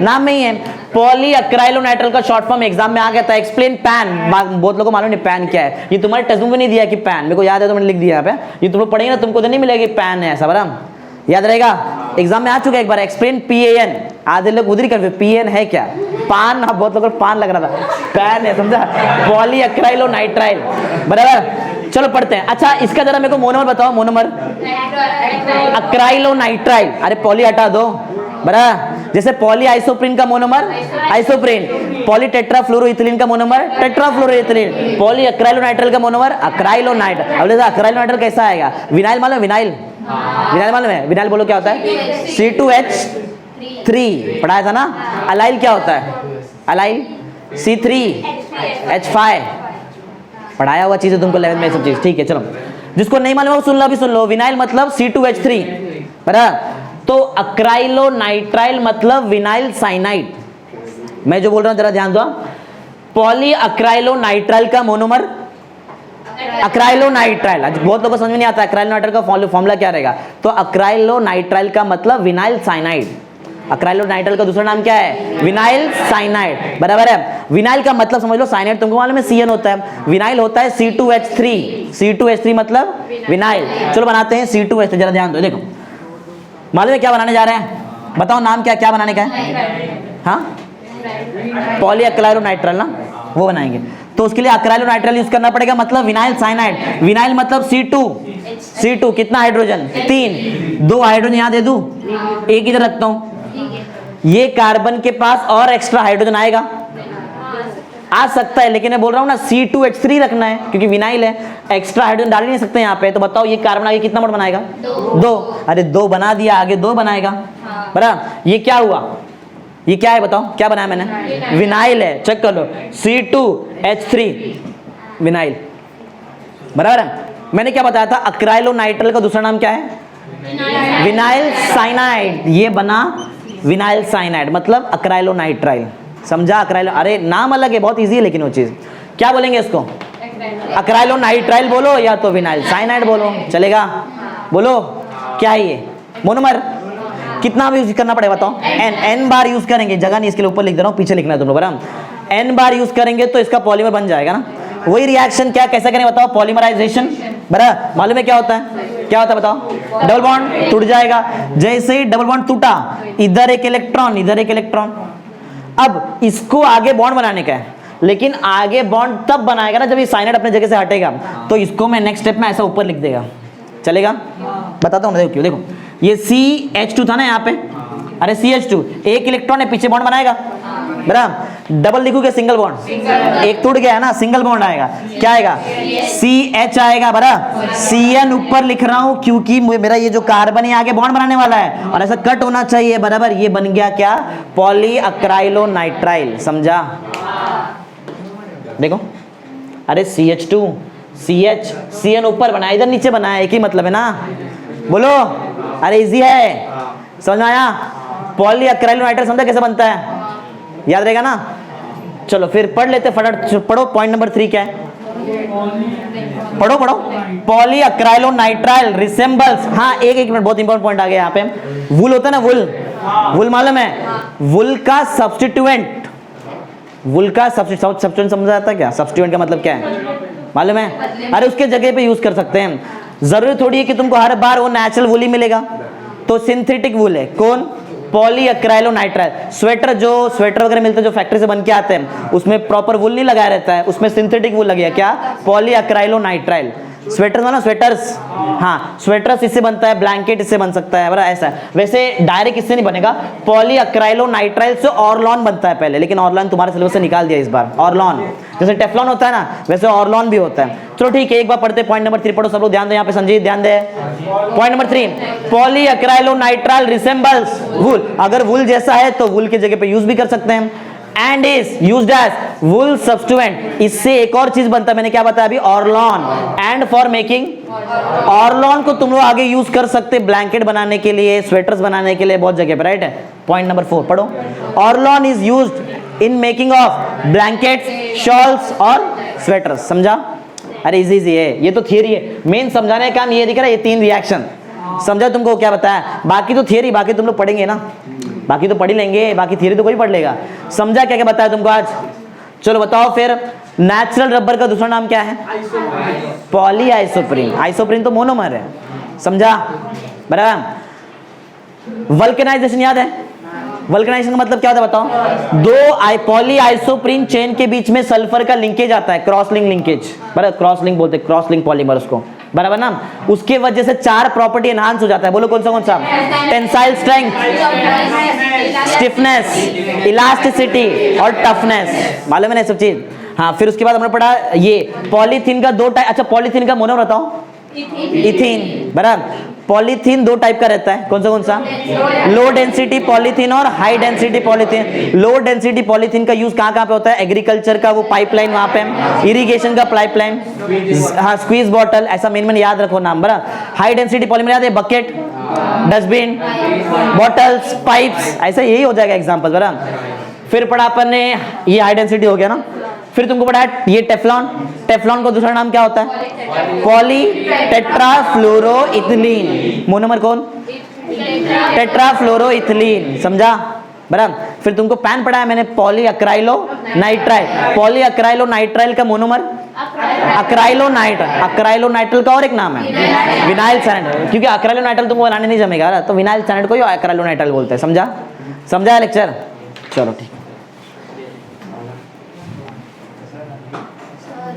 नाम में ही है पॉली अक्राइलोनाइट्राइल का शॉर्ट फॉर्म एग्जाम में आ गया था। एक्सप्लेन पैन, बहुत लोगों को मालूम नहीं पैन क्या है। ये तुम्हारे टेक्स्ट बुक में नहीं दिया कि पैन, मेरे को याद है तो मैंने लिख दिया यहाँ पे। ये तुम लोग पढ़ेंगे ना, तुमको तो नहीं मिलेगा पैन है ऐसा, बराबर याद रहेगा। एग्जाम में आ चुका है एक बार। एक्सप्लेन PAN, आधे लोग उधर ही करते, PAN है क्या? पान। हाँ बहुत लोगों को पान लग रहा था, पैन है। समझा? पॉली अक्राइलोनाइट्राइल, बराबर। चलो पढ़ते हैं। अच्छा इसका जरा मेरे को मोनोमर बताओ। मोनोमर अक्राइलोनाइट्राइल, अरे पॉली हटा दो, बराबर। जैसे पॉली आइसोप्रीन का मोनोमर आइसोप्रीन, पॉली टेट्राफ्लोरोइथिलीन का मोनोमर टेट्राफ्लोरोइथिलीन, पॉली अक्राइलोनाइट्राइल का मोनोमर अक्राइलोनाइट्राइल। अब जैसे अक्राइलोनाइट्राइल कैसा आएगा? विनाइल मालूम है? विनाइल, विनाइल मालूम है? विनाइल बोलो क्या होता है? C2H3 पढ़ाया था ना। अलाइल क्या होता है? अलाइल C3H5 पढ़ाया हुआ चीज है तुमको 11th में सब चीज, ठीक है। चलो जिसको नहीं मालूम है वो सुन लो, अभी सुन लो। विनाइल मतलब C2H3 बराबर, तो अक्राइलोनाइट्राइल मतलब विनाइल साइनाइड। मैं जो बोल रहा हूं जरा ध्यान दो। पॉली अक्राइलोनाइट्राइल का मोनोमर अक्राइलोनाइट्राइल। आज बहुत लोगों को समझ में नहीं आता अक्राइलोनाइट्राइल का फॉर्मूला क्या रहेगा। तो अक्राइलोनाइट्राइल का मतलब विनाइल साइनाइड। अक्राइलोनाइट्राइल का दूसरा नाम क्या है? विनाइल साइनाइड, बराबर है। विनाइल का मतलब समझ लो, साइनाइड तुमको मालूम है CN होता है, विनाइल होता है C2H3। C2H3 मतलब विनाइल। चलो बनाते हैं C2H3, जरा ध्यान दो। देखो मालूम है क्या बनाने जा रहे हैं? बताओ नाम क्या, क्या बनाने का है? हाँ पॉली अक्राइलोनाइट्राइल ना, वो बनाएंगे। तो उसके लिए अक्राइलोनाइट्राइल यूज करना पड़ेगा, मतलब विनाइल साइनाइड। विनाइल मतलब C2 कितना हाइड्रोजन? 3। 2 हाइड्रोजन यहाँ दे दूं, एक इधर रखता हूं। ये कार्बन के पास और एक्स्ट्रा हाइड्रोजन आएगा, आ सकता है, लेकिन मैं बोल रहा हूं ना C2H3 रखना है क्योंकि विनाइल है, एक्स्ट्रा हाइड्रोजन डाल ही नहीं सकते यहाँ पे। तो बताओ ये कार्बन आगे कितना मोड़ बनाएगा? 2। अरे 2 बना दिया, आगे 2 बनाएगा, बराबर। ये क्या हुआ? ये क्या है बताओ? क्या बनाया मैंने? विनाइल है, चेक कर लो। C2H3 विनाइल, बराबर है। मैंने क्या बताया था? अक्राइलोनाइट्राइल का दूसरा नाम क्या है? Vinyl cyanide. ये बना विनाइल साइनाइड मतलब अक्राइलोनाइट्राइल, समझा? अक्राइलो, अरे नाम अलग है, बहुत इजी है, लेकिन वो चीज क्या बोलेंगे इसको? अक्राइलोनाइट्राइल बोलो या तो विनाइल साइनाइड बोलो, चलेगा? बोलो क्या है ये? मोनोमर। कितना यूज करना पड़ेगा बताओ? n बार यूज करेंगे, जगह नहीं इसके लिए ऊपर लिख दे रहा हूँ, पीछे लिखना है तुम लोग, बराबर। n बार यूज करेंगे तो इसका पॉलीमर बन जाएगा ना। वही रिएक्शन क्या कैसे करें बताओ? पॉलीमराइजेशन, बराबर। मालूम है क्या होता है? क्या होता है बताओ? डबल बॉन्ड टूट जाएगा। जैसे ही डबल बॉन्ड टूटा, इधर एक इलेक्ट्रॉन, इधर एक इलेक्ट्रॉन। अब इसको आगे बॉन्ड बनाने का है, लेकिन आगे बॉन्ड तब बनाएगा ना जब ये साइनाइड अपने जगह से हटेगा। तो इसको मैं नेक्स्ट स्टेप में ऐसा ऊपर लिख देगा, चलेगा? बताता हूँ, क्यों। देखो ये CH2 था ना यहाँ पे, अरे CH2 एक इलेक्ट्रॉन है, पीछे बॉन्ड बनाएगा, बराबर। डबल लिखोगे सिंगल बॉन्ड, एक टूट गया है ना, सिंगल बॉन्ड आएगा। क्या आएगा? CH आएगा, बराबर। CN ऊपर लिख रहा हूं क्योंकि मेरा ये जो कार्बन है आगे बॉन्ड बनाने वाला है और ऐसा कट होना चाहिए, बराबर। ये बन गया क्या? पॉली अक्राइलोनाइट्राइल, समझा? देखो अरे CH2 CH CN ऊपर बनाया, इधर नीचे बनाया, एक ही मतलब है ना। बोलो, अरे इजी है, समझ में आया? पॉली अक्राइलोनाइट्राइल समझा कैसे बनता है? याद रहेगा ना। चलो फिर पढ़ लेते फटाफट, पढ़ो। पॉइंट नंबर 3 क्या है? पढ़ो। पॉली अक्राइलोनाइट्राइल रिसेंबल्स, हाँ एक मिनट, बहुत इंपॉर्टेंट पॉइंट आ गया यहाँ पे। वुल होता है ना, वुल मालूम है? वुल का सब्स्टिट्यूएंट, वुल का सब्स्टिट्यूएंट समझा जाता है क्या? सब्स्टिट्यूएंट का मतलब क्या है मालूम है? अरे उसके जगह पे यूज कर सकते हैं। जरूरी थोड़ी है कि तुमको हर बार वो नेचुरल वुल ही मिलेगा। तो सिंथेटिक वुल है, कौन? पॉली अक्राइलोनाइट्राइल। स्वेटर वगैरह मिलते हैं जो फैक्ट्री से बन के आते हैं, उसमें प्रॉपर वुल नहीं लगाया रहता है, उसमें सिंथेटिक वुल लग गया। क्या? पॉली अक्राइलोनाइट्राइल। स्वेटर्स ना, स्वेटर्स, हाँ स्वेटर्स इससे बनता है, ब्लैंकेट इससे बन सकता है, बराबर। ऐसा वैसे डायरेक्ट इससे नहीं बनेगा, पॉली अक्राइलोनाइट्राइल से ऑर्लॉन बनता है पहले, लेकिन ऑर्लॉन तुम्हारे सिलेबस से निकाल दिया इस बार। ऑर्लॉन जैसे टेफ्लॉन होता है ना, वैसे ऑर्लॉन भी होता है। चलो ठीक है, एक बार पढ़ते। पॉइंट नंबर 3 पढ़ो सब लोग, ध्यान दे यहाँ पे, संजीत ध्यान दे। पॉइंट नंबर 3, पॉली अक्राइलोनाइट्राइल रिसेंबल्स वुल। अगर वुल जैसा है तो वुल की जगह पे यूज भी कर सकते हैं। And is used as wool substituent. इससे एक और चीज बनता है, मैंने क्या बताया अभी? Orlon. And for making Orlon को तुम लोग आगे यूज कर सकते, ब्लैंकेट बनाने के लिए, स्वेटर्स बनाने के लिए, बहुत जगह पे, राइट है। पॉइंट नंबर 4 पढ़ो। Orlon is used in making of blankets, shawls और स्वेटर्स, समझा? अरे इजी है, ये तो थियरी है। मेन समझाने का काम ये दिख रहा है, ये 3 रिएक्शन समझा तुमको क्या बताया? बाकी तो थियरी, बाकी तुम लोग पढ़ेंगे ना, बाकी तो पढ़ ही लेंगे, बाकी थियरी तो कोई पढ़ लेगा। समझा क्या क्या बताया तुमको आज? चलो बताओ फिर, नेचुरल रबर का दूसरा नाम क्या है? Poly isoprene. आइसोप्रीन तो मोनोमर है, समझा? बराबर। वल्केनाइजेशन याद है? वल्केनाइजेशन का मतलब क्या होता है बताओ? 2 पॉली आइसोप्रीन चेन के बीच में सल्फर का लिंकेज आता है, क्रॉस लिंक लिंकेज, बराबर। क्रॉस लिंक बोलते हैं, क्रॉस लिंक पॉलीमर उसको, बराबर ना। उसके वजह से 4 प्रॉपर्टी एनहांस हो जाता है, बोलो कौन सा? टेंसाइल स्ट्रेंथ, स्टिफनेस, इलास्टिसिटी और टफनेस। मालूम है ना सब चीज? हाँ, फिर उसके बाद हमने पढ़ा ये पॉलीथीन का 2 टाइप। अच्छा, पॉलीथीन का मोनोमर बताओ। इथीन, बराबर। पॉलीथीन 2 टाइप का रहता है, कौन सा? लो डेंसिटी पॉलीथीन और हाई डेंसिटी पॉलीथीन। लो डेंसिटी पॉलीथीन का यूज कहाँ पे होता है? एग्रीकल्चर का वो पाइपलाइन, वहां पे इरिगेशन का पाइपलाइन, हाँ, स्क्वीज बॉटल, ऐसा मेन याद रखो नाम, बराबर। हाई डेंसिटी पॉलीमर याद है? बकेट, डस्टबिन, बॉटल्स, पाइप्स, ऐसा यही हो जाएगा एग्जाम्पल, बराबर। फिर पढ़ा अपन ने ये हाई डेंसिटी हो गया ना। फिर तुमको पढ़ा है ये टेफ्लॉन। टेफ्लॉन का दूसरा नाम क्या होता है? Poly tetrafluoroethylene. मोनोमर कौन? टेट्राफ्लोरोइथिलीन, समझा? बराबर। फिर तुमको पैन पढ़ा है मैंने, पॉली अक्राइलो नाइट्राइल। पॉली अक्राइलो नाइट्राइल का मोनोमर अक्राइलो नाइट्राइल। अक्राइलो नाइट्राइल का और एक नाम है विनाइल सैनेट, क्योंकि अक्राइलो नाइट्राइल तुमको बनाने नहीं जमेगा, तो विनाइल सैनेट को ही अक्राइलो नाइट्राइल बोलते हैं, समझा? समझा लेक्चर? चलो ठीक।